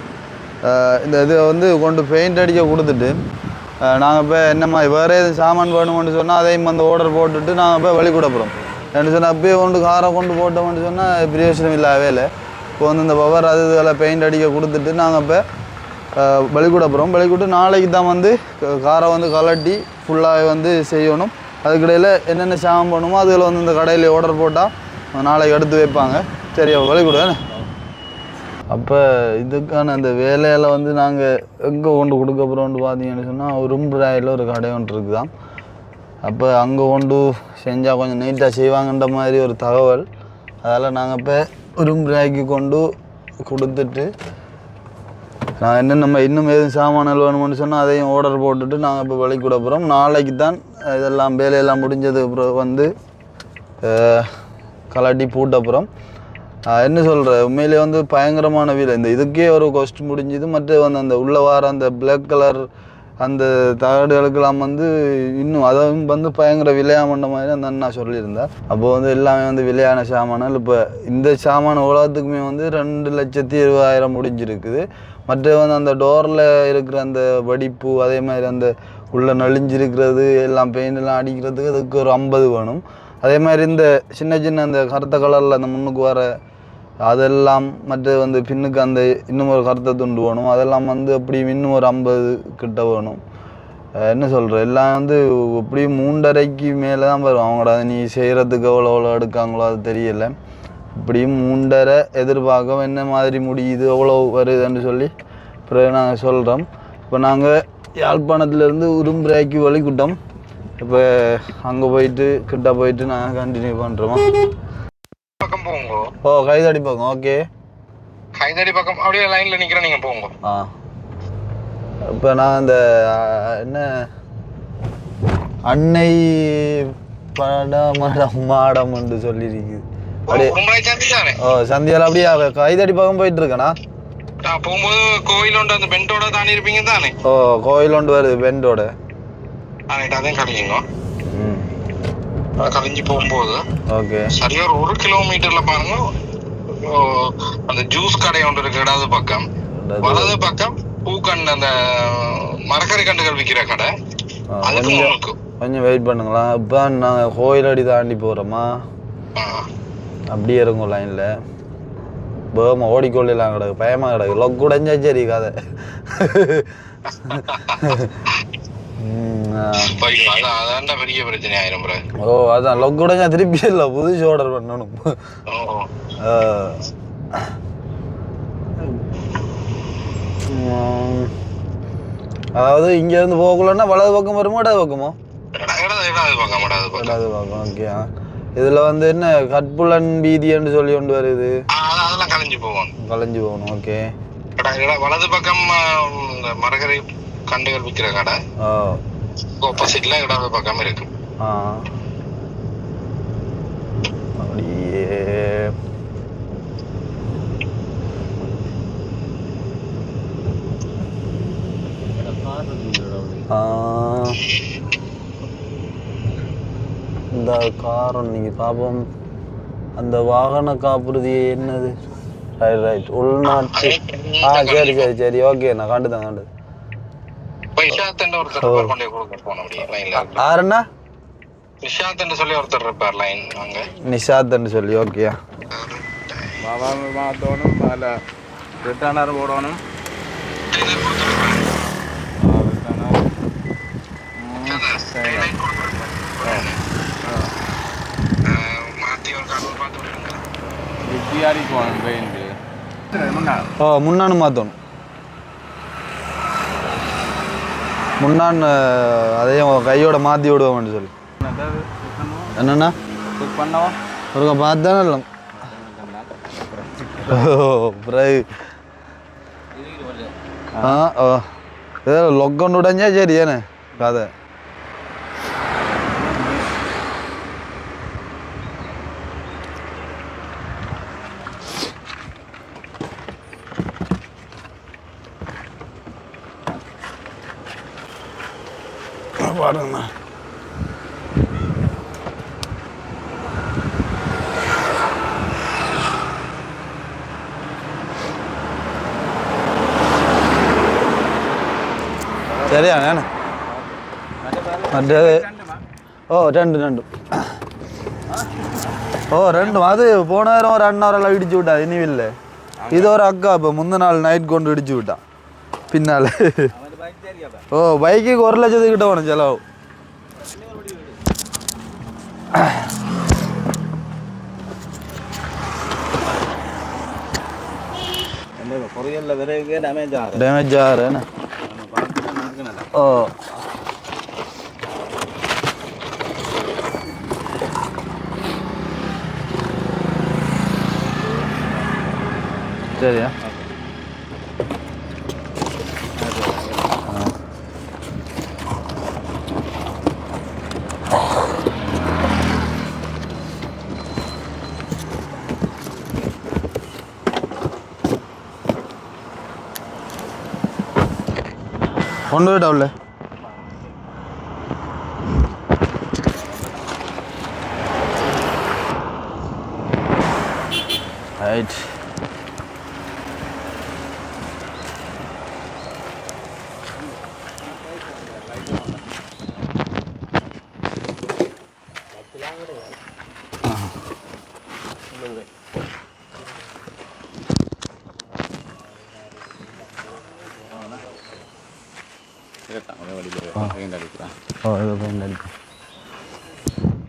இந்த இதை வந்து கொண்டு பெயிண்ட் அடிக்க கொடுத்துட்டு நாங்கள் இப்போ என்னம்மா வேறு எதுவும் சாமான் வேணும்னு சொன்னால் அதையும் வந்து ஆர்டர் போட்டுட்டு நாங்கள் இப்போ வழி கூட போகிறோம். என்ன சொன்னால் அப்பயே கொண்டு காரை கொண்டு போட்டோம்னு சொன்னால் பிரயோஜனம் இல்லாவே இல்லை. இப்போ வந்து இந்த பவர் அது இதில் பெயிண்ட் அடிக்க கொடுத்துட்டு நாங்கள் இப்போ பலிக்கூட போகிறோம். பலிக்கூட்டு நாளைக்கு தான் வந்து காரை வந்து கலட்டி ஃபுல்லாக வந்து செய்யணும். அதுக்கிடையில் என்னென்ன சாமான் பண்ணுமோ அதில் வந்து இந்த கடையில் ஆர்டர் போட்டால் நாளைக்கு எடுத்து வைப்பாங்க. சரியா பலிக்கூட தானே. அப்போ இதுக்கான அந்த வேலையில் வந்து நாங்கள் எங்கே கொண்டு கொடுக்க போகிறோம்னு பார்த்தீங்கன்னு சொன்னால் உரும்புராயில் ஒரு கடை ஒன்று இருக்குதான். அப்போ அங்கே கொண்டு செஞ்சால் கொஞ்சம் நீட்டாக செய்வாங்கன்ற மாதிரி ஒரு தகவல். அதால் நாங்கள் இப்போ உரும்புராய்க்கு கொண்டு கொடுத்துட்டு நான் நம்ம இன்னும் எதுவும் சாமான்கள் வேணும்னு சொன்னால் அதையும் ஆர்டர் போட்டுட்டு நாங்கள் இப்போ வழி கூட போகிறோம். நாளைக்கு தான் இதெல்லாம் வேலையெல்லாம் முடிஞ்சதுக்கு அப்புறம் வந்து கலாட்டி பூட்ட போகிறோம். என்ன சொல்கிற உண்மையிலே வந்து பயங்கரமான வீடு. இந்த இதுக்கே ஒரு கொஸ்ட் முடிஞ்சுது. மற்ற வந்து அந்த உள்ள வார அந்த பிளாக் கலர் அந்த தகடுகளுக்கெல்லாம் வந்து இன்னும் அதுவும் வந்து பயங்கர விலையாமன்ற மாதிரி அந்த அண்ணா சொல்லியிருந்தார். அப்போது வந்து எல்லாமே வந்து விலையான சாமான்கள். இப்போ இந்த சாமான உலகத்துக்குமே வந்து 2,20,000 முடிஞ்சிருக்குது. மற்ற வந்து அந்த டோரில் இருக்கிற அந்த வடிப்பு அதே மாதிரி அந்த உள்ளே நலிஞ்சிருக்கிறது எல்லாம் பெயிண்டெல்லாம் அடிக்கிறதுக்கு அதுக்கு ஒரு 50 வேணும். அதே மாதிரி இந்த சின்ன சின்ன அந்த கருத்த கலரில் அந்த முன்னுக்கு வர அதெல்லாம் மற்ற வந்து பின்னுக்கு அந்த இன்னும் ஒரு கருத்தை துண்டு வேணும். அதெல்லாம் வந்து அப்படி இன்னும் ஒரு 50 கிட்ட வேணும். என்ன சொல்கிற எல்லாம் வந்து எப்படியும் 3.5 மேலே தான் வரும். அவங்களோட நீ செய்கிறதுக்கு எவ்வளோ எடுக்காங்களோ அது தெரியலை. இப்படியும் 3.5 எதிர்பார்க்க என்ன மாதிரி முடியுது எவ்வளோ வருதுன்னு சொல்லி பிறகு நாங்கள் சொல்கிறோம். இப்போ நாங்கள் யாழ்ப்பாணத்துலேருந்து உரும்புராய்க்கு வழிகிட்டோம். இப்போ அங்கே போயிட்டு கிட்ட போயிட்டு நாங்கள் கண்டினியூ பண்ணுறோமா. பக்கம் போங்க. ஓ கைதடி பக்கம். ஓகே கைதடி பக்கம் அப்படியே லைனில் நிற்கிறேன், நீங்கள் போங்க. இப்போ நான் அந்த என்ன அன்னை படமடம் மாடம் என்று சொல்லியிருக்குது அப்படியே. ஓ சந்தியால் அப்படியே கைதடி பக்கம் போயிட்டு இருக்கேண்ணா. போகும்போது கோயில் ஒன்று அந்த பெண்டோட தாண்டி இருப்பீங்க தானே? ஓ கோயில் ஒன்று வருது பெண்டோட. அதையும் கழிஞ்சிங்க. கழிஞ்சு போகும்போது ஓகே சரியா ஒரு 1 கிலோமீட்டர்ல பாருங்க அந்த ஜூஸ் கடை ஒன்று இருக்கு இடது பக்கம். வலது பக்கம் பூக்கண்டு அந்த மரக்கறி கண்டுகள் விற்கிற கடை. அதுக்கு கொஞ்சம் வெயிட் பண்ணுங்களா. இப்போ நாங்கள் கோயிலடி தாண்டி போகிறோமா அப்படியே இருக்கும் லைனில். பேமா ஓடிக்கொள்ளலாம் கிடக்கு பயமாக கிடக்கு. லொக் உடைஞ்சா சரி கதை. பெரிய பிரச்சனை ஆயிரும். ஓ அதான் லொக் உடைஞ்சா திருப்பி இல்லை புதுசு ஆர்டர் பண்ணணும். அதாவது இங்கேருந்து போகலன்னா வலது பக்கம் வருமோ இடது பக்கமோ? இடது பக்கம். ஓகே இதில் வந்து என்ன கட்புலன் வீதின்னு சொல்லி கொண்டு வருது. அதெல்லாம் கலைஞ்சு போகணும். ஓகே வலது பக்கம் மரக்கறி கண்டுகள் விற்கிற கடை ஆப்போசிட்ல இடது பக்கம் இருக்கு. அப்படியே இந்த காரம் நீங்கள் பார்ப்போம். அந்த வாகன காப்புறுதி என்னது? ரைட் உள்நாட்டு. சரி ஓகே நான் காண்டுதான். யாருன்னா நிஷாத்ன்னு சொல்லி ஒருத்தர் இருப்பார் லைன் அங்க. நிஷாத்ன்னு சொல்லி ஓகே. மாத்தணும் அதில் ரிட்டர்னர் போடணும். ஓ முன்னான்னு மாற்றணும். முன்னான்னு அதையும் கையோட மாற்றி விடுவோம்னு சொல்லி என்னண்ணா ஒருக்கா பார்த்து தானே இல்லை. பிறகு ஏதோ லொக்கொண்டு உடஞ்சா சரி ஏன்னு கதை. பாருங்கண்ணா சரியா வேணே மற்றது ஓ ரெண்டு ஓ ரெண்டும் அது போன நேரம் ஒரு அண்ணாவரெல்லாம் இடிச்சு விட்டா இனியும் இல்லை இது ஒரு அக்கா இப்போ முந்தின நாள் நைட் கொண்டு இடிச்சு விட்டான் பின்னால் ஓ பைக்குக்கு 1 லட்சத்துக்கிட்ட வேணும் செலவு பொரியல்ல விரைவுக்கே டேமேஜ் ஆகுற ஓ சரியா கொண்டு போயிட்டா உள்ள ரைட்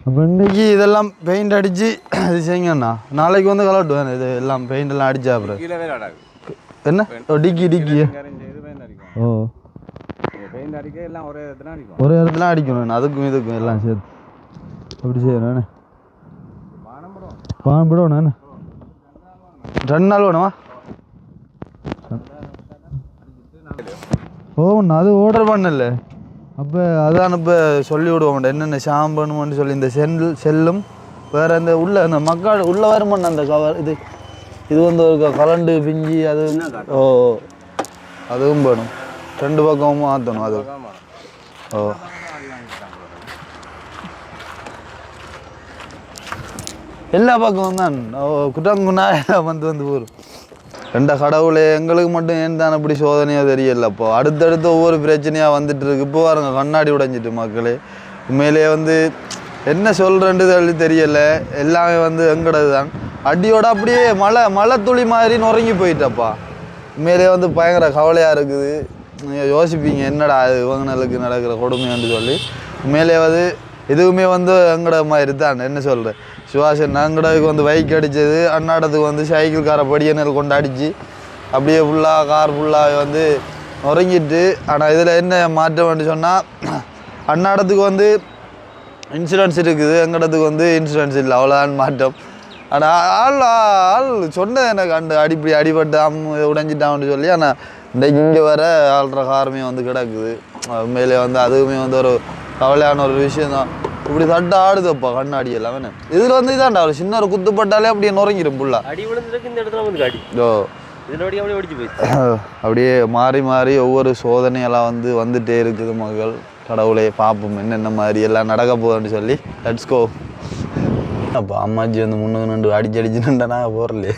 அப்போ இன்றைக்கி இதெல்லாம் பெயிண்ட் அடித்து இது செய்யுங்கண்ணா நாளைக்கு வந்து கலட்டுவேன் இது எல்லாம் பெயிண்ட் எல்லாம் அடிச்சா அப்புறம் என்ன டிக்கி ஓ ஒரே இடத்துல அடிக்கணும் அதுக்கும் இதுக்கும் எல்லாம் சேர்த்து அப்படி செய்யணும் பானம் விடணும் 2 நாள் வேணுமா ஓண்ணா அது ஆர்டர் பண்ணல அப்போ அதான் இப்போ சொல்லி விடுவோம் என்னென்ன ஷாம்புன்னு சொல்லி இந்த செல்லும் வேறு அந்த உள்ள அந்த மக்கள் உள்ளே வருமாண்ணா அந்த கவர் இது வந்து ஒரு கலண்டு பிஞ்சி அது ஓ அதுவும் வேணும் 2 பக்கமும் மாற்றணும் அது ஓ எல்லா பக்கமும் தான் குட்டங்குன்னா வந்து போகும் 2 கடவுளே எங்களுக்கு மட்டும் ஏன் தான் அப்படி சோதனையாக தெரியல அப்போ அடுத்தடுத்து ஒவ்வொரு பிரச்சனையாக வந்துட்டு இருக்கு இப்போ பாருங்க கண்ணாடி உடைஞ்சிட்டு மக்களே உண்மையிலேயே வந்து என்ன சொல்கிறேன்றது தெரியலை எல்லாமே வந்து எங்கடது தான் அடியோட அப்படியே மழை துளி மாதிரி நுறங்கி போயிட்டப்பா உண்மையிலேயே வந்து பயங்கர கவலையாக இருக்குது நீங்கள் யோசிப்பீங்க என்னடா அது இவங்களுக்கு நடக்கிற கொடுமைன்னு சொல்லி உண்மையிலேயே வந்து எதுவுமே வந்து எங்கட மாதிரி தான் என்ன சொல்கிறேன் சுவாசன் அங்கடத்துக்கு வந்து பைக் அடித்தது அண்ணாடத்துக்கு வந்து சைக்கிள் காரை படியனல் கொண்டு அடித்து அப்படியே ஃபுல்லாக கார் ஃபுல்லாக வந்து நுறங்கிட்டு ஆனால் இதில் என்ன மாற்றம்னு சொன்னால் அண்ணாடத்துக்கு வந்து இன்சூரன்ஸ் இருக்குது எங்கடத்துக்கு வந்து இன்சூரன்ஸ் இல்லை அவ்வளோதான் மாற்றம் ஆனால் ஆள் சொன்னது எனக்கு அடிபட்டு உடைஞ்சிட்டான்னு சொல்லி ஆனால் இன்றைக்கு இங்கே வர ஆள்ற காரமே வந்து கிடக்குது உண்மையிலே வந்து அதுவுமே வந்து ஒரு கவலையான ஒரு விஷயம் தான் இப்படி தட்ட ஆடுதப்பா கண்ணாடி எல்லாமே இதில் வந்து இதான்டா ஒரு சின்ன ஒரு குத்துப்பட்டாலே அப்படியே நுறங்கிடும் புல்லா அடி விழுந்துருக்கு இந்த இடத்துல வந்து அடி ஓ இதனோட அப்படியே ஒடிச்சு போயிடுச்சு அப்படியே மாறி ஒவ்வொரு சோதனையெல்லாம் வந்துட்டே இருக்குது மக்கள் கடவுளே பார்ப்போம் என்னென்ன மாதிரி எல்லாம் நடக்க போகுதுன்னு சொல்லி லெட்ஸ் கோ அப்போ அம்மாச்சி வந்து முன்னுக்கு அடிச்சுட்டா போறலையே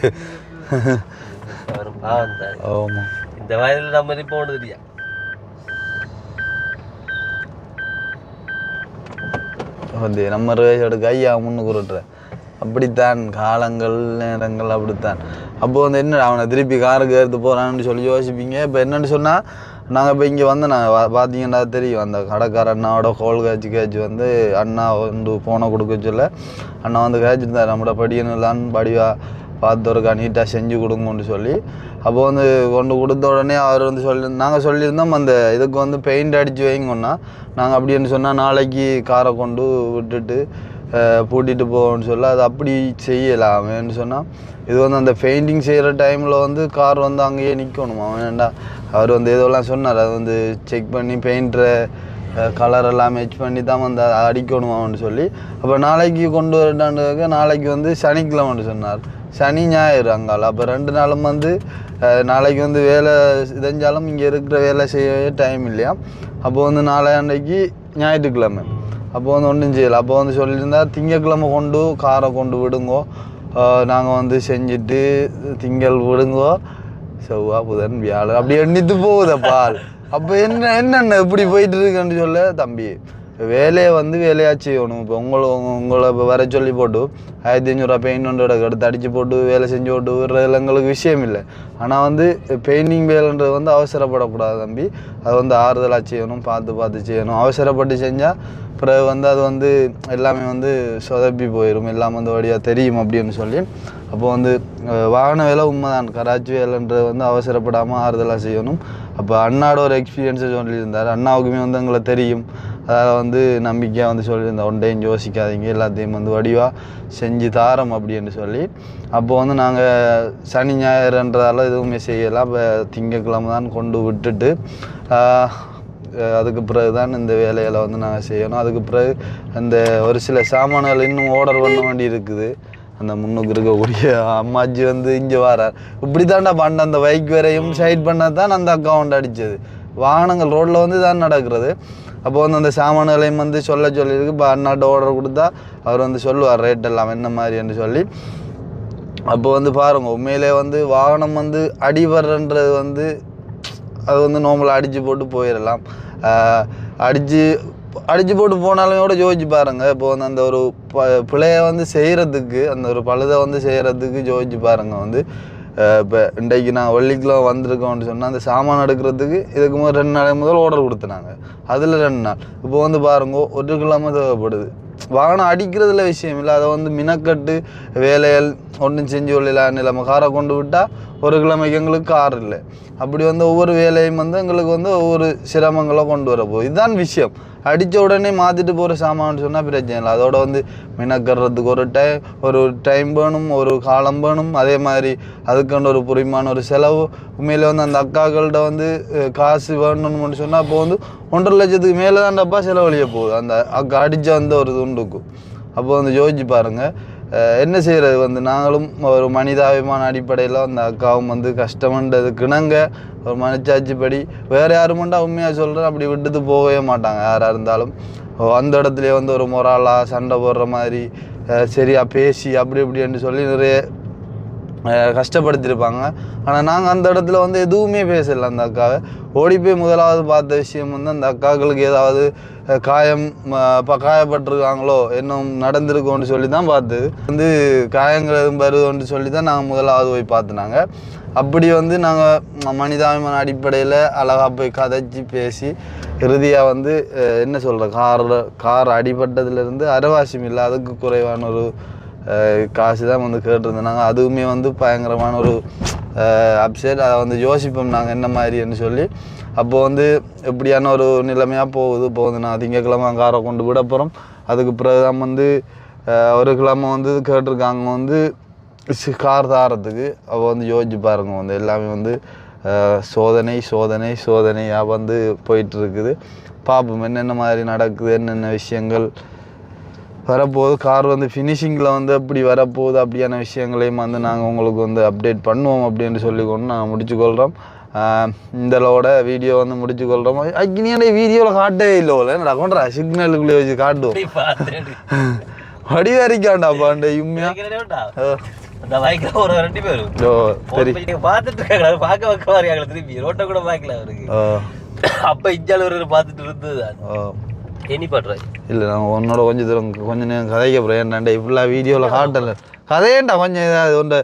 ஆமாம் இந்த வயதில் நம்ம இப்போ ஒன்று தெரியா வந்து நம்ம ரேஷோட கையா முன்னுக்கு உருட்டுற அப்படித்தான் காலங்கள் நேரங்கள் அப்படித்தான் அப்போ வந்து என்ன அவனை திருப்பி காருக்கு எடுத்து போகிறான்னு சொல்லி யோசிப்பீங்க இப்போ என்னென்னு சொன்னால் நாங்கள் இப்போ இங்கே வந்து நாங்கள் பார்த்தீங்கன்னா தெரியும் அந்த கடைக்கார அண்ணாவோட கோல் காய்ச்சி வந்து அண்ணா வந்து ஃபோனை கொடுக்க சொல்ல அண்ணா வந்து காய்ச்சிருந்தார் நம்மளோட படிக்கணும்லான்னு படிவா பார்த்து ஒருக்கா நீட்டாக செஞ்சு கொடுங்கன்னு சொல்லி அப்போ வந்து கொண்டு கொடுத்த உடனே அவர் வந்து நாங்கள் சொல்லியிருந்தோம் அந்த இதுக்கு வந்து பெயிண்ட் அடித்து வைங்கண்ணா நாங்கள் அப்படின்னு சொன்னால் நாளைக்கு காரை கொண்டு விட்டுட்டு பூட்டிகிட்டு போவோம்னு சொல்ல அது அப்படி செய்யலாமேன்னு சொன்னால் இது வந்து அந்த பெயிண்டிங் செய்கிற டைமில் வந்து கார் வந்து அங்கேயே நிற்கணுமா வேண்டா அவர் வந்து இதெல்லாம் சொன்னார் அது வந்து செக் பண்ணி பெயிண்ட்ரை கலர் எல்லாம் மேட்ச் பண்ணி தான் வந்து அடிக்கணுமான்னு சொல்லி அப்போ நாளைக்கு கொண்டு வரட்டாண்டுக்க நாளைக்கு வந்து சனிக்கிழமைன்னு சொன்னார் சனி ஞாயிறு அங்கால அப்போ 2 நாளும் வந்து நாளைக்கு வந்து வேலை செஞ்சாலும் இங்கே இருக்கிற வேலை செய்யவே டைம் இல்லையா அப்போ வந்து நாளைக்கு ஞாயிற்றுக்கிழமை அப்போ வந்து ஒன்றும் செய்யலை அப்போ வந்து சொல்லியிருந்தா திங்கக்கிழமை கொண்டு காரை கொண்டு விடுங்கோ நாங்கள் வந்து செஞ்சுட்டு திங்கள் விடுங்கோ செவ்வாய் புதன் வியாழன் அப்படி எண்ணித்து போகுதப்பா அப்போ என்னென்ன இப்படி போயிட்டு இருக்குன்னு சொல்ல தம்பி வேலையை வந்து வேலையாக செய்யணும். இப்போ உங்களை இப்போ வர சொல்லி போட்டு 1500 பெயிண்ட் எடுத்து அடித்து போட்டு வேலை செஞ்சு போட்டு விடுறதுல எங்களுக்கு விஷயம் இல்லை. ஆனால் வந்து பெயிண்டிங் வேலைன்றது வந்து அவசரப்படக்கூடாது தம்பி. அது வந்து ஆறுதலாக செய்யணும், பார்த்து செய்யணும். அவசரப்பட்டு செஞ்சால் பிறகு வந்து அது வந்து எல்லாமே வந்து சொதப்பி போயிடும், எல்லாம் வந்து வழியாக தெரியும் அப்படின்னு சொல்லி. அப்போ வந்து வாகன வேலை உண்மைதான், கராச்சி வேலைன்றது வந்து அவசரப்படாமல் ஆறுதலாக செய்யணும். அப்போ அண்ணாவோட ஒரு எக்ஸ்பீரியன்ஸை சொல்லியிருந்தார். அண்ணாவுக்குமே வந்து எங்களை தெரியும், அதாவது வந்து நம்பிக்கையாக வந்து சொல்லியிருந்தேன், ஒன்றையும் யோசிக்காதீங்க, எல்லாத்தையும் வந்து வடிவாக செஞ்சு தாரோம் அப்படின்னு சொல்லி. அப்போது வந்து நாங்கள் சனி ஞாயிறுன்றதால எதுவுமே செய்யலாம். இப்போ திங்கட்கிழமை தான் கொண்டு விட்டுட்டு அதுக்கு பிறகு தான் இந்த வேலைகளை வந்து நாங்கள் செய்யணும். அதுக்கு பிறகு அந்த ஒரு சில சாமான்கள் இன்னும் ஆர்டர் பண்ண வேண்டி இருக்குது. அந்த முன்னுக்கு இருக்கக்கூடிய அம்மாச்சி வந்து இங்கே வரார். இப்படி தாண்டா பண்ண அந்த பைக் வரையும் சைட் பண்ண தான் அந்த அக்கௌண்ட் அடித்தது. வாகனங்கள் ரோட்டில் வந்து தான் நடக்கிறது. அப்போ வந்து அந்த சாமான்களையும் வந்து சொல்லியிருக்கு. இப்போ அண்ணாட்ட ஆர்டர் கொடுத்தா அவர் வந்து சொல்லுவார் ரேட் எல்லாம் என்ன மாதிரின்னு சொல்லி. அப்போ வந்து பாருங்கள், உண்மையிலே வந்து வாகனம் வந்து அடிபடுறன்றது வந்து அது வந்து நார்மலாக அடித்து போட்டு போயிடலாம். அடித்து போட்டு போனாலும் கூட யோசிச்சு பாருங்கள். இப்போ வந்து அந்த ஒரு பிழையை வந்து செய்கிறதுக்கு, அந்த ஒரு பழுதை வந்து செய்கிறதுக்கு யோசிச்சு பாருங்கள். வந்து இப்போ இன்றைக்கு நான் வெள்ளிக்கிழமை வந்திருக்கோம்னு சொன்னால் அந்த சாமான் எடுக்கிறதுக்கு இதுக்கு முதல் 2 நாள் முதல் ஆர்டர் கொடுத்துனாங்க. அதில் 2 நாள். இப்போ வந்து பாருங்க, ஒரு கிழமை தேவைப்படுது. வாகனம் அடிக்கிறதுல விஷயம் இல்லை, அதை வந்து மினக்கட்டு வேலைகள் ஒன்றும் செஞ்சு கொள்ளலாம். நிலைமை காரை கொண்டு விட்டால் ஒரு கிழமைக்கு எங்களுக்கு கார் இல்லை. அப்படி வந்து ஒவ்வொரு வேலையும் வந்து எங்களுக்கு வந்து ஒவ்வொரு சிரமங்களை கொண்டு வரப்போகுது. இதுதான் விஷயம். அடித்த உடனே மாற்றிட்டு போகிற சாமான்னு சொன்னால் பிரச்சனை இல்லை. அதோட வந்து மினக்கறதுக்கு ஒரு டைம் வேணும், ஒரு காலம் வேணும். அதே மாதிரி அதுக்கான ஒரு புரிமான ஒரு செலவு. உண்மையிலே வந்து அந்த அக்காக்கள்கிட்ட வந்து காசு வேணும்னு சொன்னால் அப்போ வந்து 1.5 லட்சத்துக்கு மேலே தான் டப்பா செலவழிய போகுது அந்த அக்கா அடித்த அந்த ஒரு துண்டுக்கும். அப்போ வந்து யோசிச்சு பாருங்கள், என்ன செய்கிறது. வந்து நாங்களும் ஒரு மனிதாபிமான அடிப்படையில் அந்த அக்காவும் வந்து கஷ்டமன்றதுக்குணங்க ஒரு மனச்சாட்சிப்படி வேறு யாருமெண்டா உண்மையாக சொல்கிறேன், அப்படி விட்டுட்டு போகவே மாட்டாங்க யாராக இருந்தாலும். அந்த இடத்துலையே வந்து ஒரு மொராலாக சண்டை போடுற மாதிரி சரியாக பேசி அப்படி இப்படின்னு சொல்லி நிறைய கஷ்டப்படுத்தியிருப்பாங்க. ஆனால் நாங்கள் அந்த இடத்துல வந்து எதுவுமே பேசலை. அந்த அக்காவை ஓடி போய் முதலாவது பார்த்த விஷயம் வந்து அந்த அக்காக்களுக்கு ஏதாவது காயப்பட்டிருக்காங்களோ இன்னும் நடந்திருக்கோன்னு சொல்லி தான் பார்த்து வந்து காயங்கள் எதுவும் வருதுன்னு சொல்லி தான் நாங்கள் முதலாவது போய் பார்த்துனாங்க. அப்படி வந்து நாங்கள் மனிதாபிமான அடிப்படையில் அழகாக போய் கதைச்சி பேசி இறுதியாக வந்து என்ன சொல்கிற கார் அடிபட்டதுலேருந்து அரைவாசியம் இல்லை, அதுக்கு குறைவான ஒரு காசு தான் வந்து கேட்டிருந்தாங்க. அதுவுமே வந்து பயங்கரமான ஒரு அப்செட். அதை வந்து யோசிப்போம் நாங்கள் என்ன மாதிரின்னு சொல்லி. அப்போது வந்து எப்படியான ஒரு நிலைமையாக போகுது. இப்போ வந்து நான் திங்கக்கிழமை காரை கொண்டு விட போகிறோம். அதுக்கு பிறகு தான் வந்து ஒரு கிழமை வந்து கேட்டிருக்காங்க வந்து கார் தாரத்துக்கு. அப்போ வந்து யோசிச்சு பாருங்க, வந்து எல்லாமே வந்து சோதனையாக வந்து போயிட்டுருக்குது. பார்ப்போம் என்னென்ன மாதிரி நடக்குது, என்னென்ன விஷயங்கள் வரப்போகுது. கார் வந்து ஃபினிஷிங்கில் வந்து எப்படி வரப்போகுது அப்படியான விஷயங்களையும் வந்து நாங்கள் உங்களுக்கு வந்து அப்டேட் பண்ணுவோம் அப்படின்னு சொல்லிக்கொண்டு நாங்கள் முடிச்சுக்கொள்கிறோம். இந்தளவோட வீடியோ வந்து முடிச்சுக்கொள்கிறோம். அக்னியோட வீடியோவில் காட்டவே இல்லை என்னடா கொண்டா சிக்னலுக்குள்ளே வச்சு காட்டுவோம். வடிவறிக்காண்டா பாண்டே உண்மையா அந்த பைக்ல ஒரு 2 பேர் பார்த்துட்டு இருக்காங்க, பார்க்க வைக்க வரையாங்கள திருப்பி ரோட்டை கூட பார்க்கல அவருக்கு. அப்ப இஞ்சால ஒரு பார்த்துட்டு இருந்ததுதான். இனி பண்றாய் இல்லை நான் உன்னோட கொஞ்சம் தூரம் கொஞ்சம் நேரம் கதைக்க போகிறேன். ஏன்டா இப்படிலாம் வீடியோவில் காட்டலை கதையேண்டா கொஞ்சம் ஏதாவது ஒன்று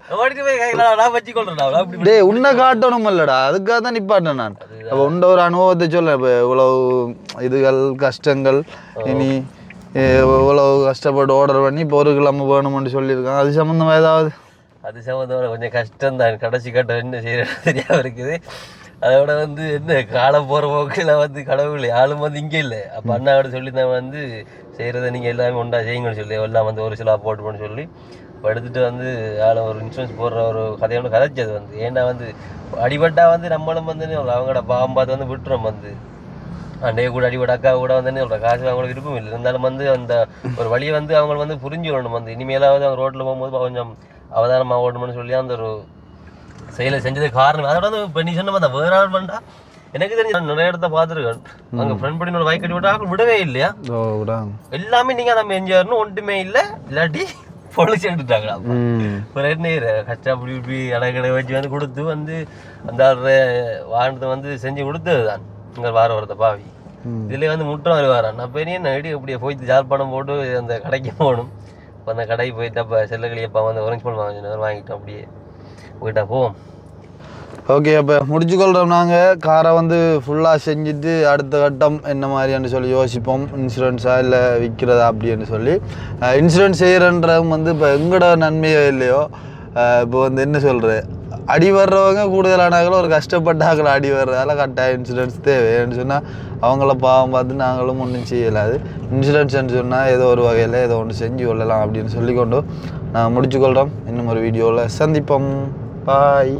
டே உன்னை காட்டணும் இல்லைடா, அதுக்காக தான் நிப்பாட்டேன் நான். அப்போ உண்ட ஒரு அனுபவத்தை சொல்ல. இப்போ இவ்வளவு இதுகள் கஷ்டங்கள், இனி இவ்வளவு கஷ்டப்பட்டு ஆர்டர் பண்ணி இப்போ 1 கிழமை வேணும்னு சொல்லியிருக்காங்க. அது சம்மந்தமாக ஏதாவது அது சம்மந்தமாக கொஞ்சம் கஷ்டம் தான். கடைசி கட்டம் என்ன செய்யறது தெரியாமல் இருக்குது. அதோட வந்து என்ன காலம் போகிற போக்கில் வந்து கடவுள் ஆளும் வந்து இங்கே இல்லை. அப்போ அண்ணாவோட சொல்லி தான் வந்து செய்கிறத நீங்கள் எல்லாமே ஒன்றா செய்யுங்கன்னு சொல்லி எல்லாம் வந்து ஒரு சில போட்டு பண்ணி சொல்லி எடுத்துகிட்டு வந்து ஆளும் ஒரு இன்சூரன்ஸ் போடுற ஒரு கதையோட கதைச்சது வந்து. ஏன்னா வந்து அடிபட்டா வந்து நம்மளும் வந்து அவங்களோட பாவம் பார்த்து வந்து விட்டுறோம். வந்து அண்டைய கூட அடிபட்ட அக்கா கூட வந்து காசு அவங்களுக்கு விருப்பம் இல்லை. இருந்தாலும் வந்து அந்த ஒரு வழியை வந்து அவங்க வந்து புரிஞ்சு வரணும். வந்து இனிமேலாவது அவங்க ரோட்டில் போகும்போது கொஞ்சம் அவதானமாக ஓடணும்னு சொல்லி அந்த ஒரு செயலை செஞ்சது காரணம். அதோட வந்து இப்போ நீ சொன்ன மாதிரி வேற ஆள் பண்ணா எனக்கு தெரிஞ்சு நான் நிறைய இடத்த பார்த்துருக்கேன். அங்கே ஃப்ரெண்ட் பண்ணி ஒரு பைக் அடி விட்டா விடவே இல்லையா, எல்லாமே நீங்கள் நம்ம என்ஜாய்னு ஒன்றுமே இல்லை, இல்லாட்டி பொழிச்சு எடுத்துட்டாங்களா. ஒரு என்ன கஷ்டம் இப்படி அடக்கடை வச்சு வந்து கொடுத்து வந்து அந்த வாகனத்தை வந்து செஞ்சு கொடுத்தது தான். இங்கே வார வரத பாவி இதுலேயே வந்து முட்டை வருவாரான். அப்போ இனி என்ன இடி அப்படியே போய் ஜாழ்ப்பாணம் போட்டு அந்த கடைக்கு போகணும். இப்போ அந்த கடைக்கு போயிட்டு அப்போ செல்லக்கிளியப்பா வந்து orange பழம் வாங்கிட்டோம். அப்படியே போயிட்டா போவோம். ஓகே, அப்போ முடிச்சுக்கொள்கிறோம். நாங்கள் காரை வந்து ஃபுல்லாக செஞ்சுட்டு அடுத்த கட்டம் என்ன மாதிரியான்னு சொல்லி யோசிப்போம். இன்சூரன்ஸாக இல்லை விற்கிறதா அப்படின்னு சொல்லி. இன்சூரன்ஸ் செய்கிறன்றவங்க வந்து இப்போ எங்களோட நன்மையோ இல்லையோ, இப்போ வந்து என்ன சொல்கிறது, அடி வர்றவங்க கூடுதலானாங்களும் ஒரு கஷ்டப்பட்டாங்களோ அடி வர்றதால கட்டாயம் இன்சூரன்ஸ் தேவைன்னு சொன்னால் அவங்கள பாவம் பார்த்து நாங்களும் ஒன்றும் செய்யலாது. இன்சூரன்ஸ்ன்னு சொன்னால் ஏதோ ஒரு வகையில் ஏதோ ஒன்று செஞ்சு கொள்ளலாம் அப்படின்னு சொல்லிக்கொண்டு நான் முடிச்சுக்கொள்கிறோம். இன்னும் ஒரு வீடியோவில் சந்திப்போம். பாய்.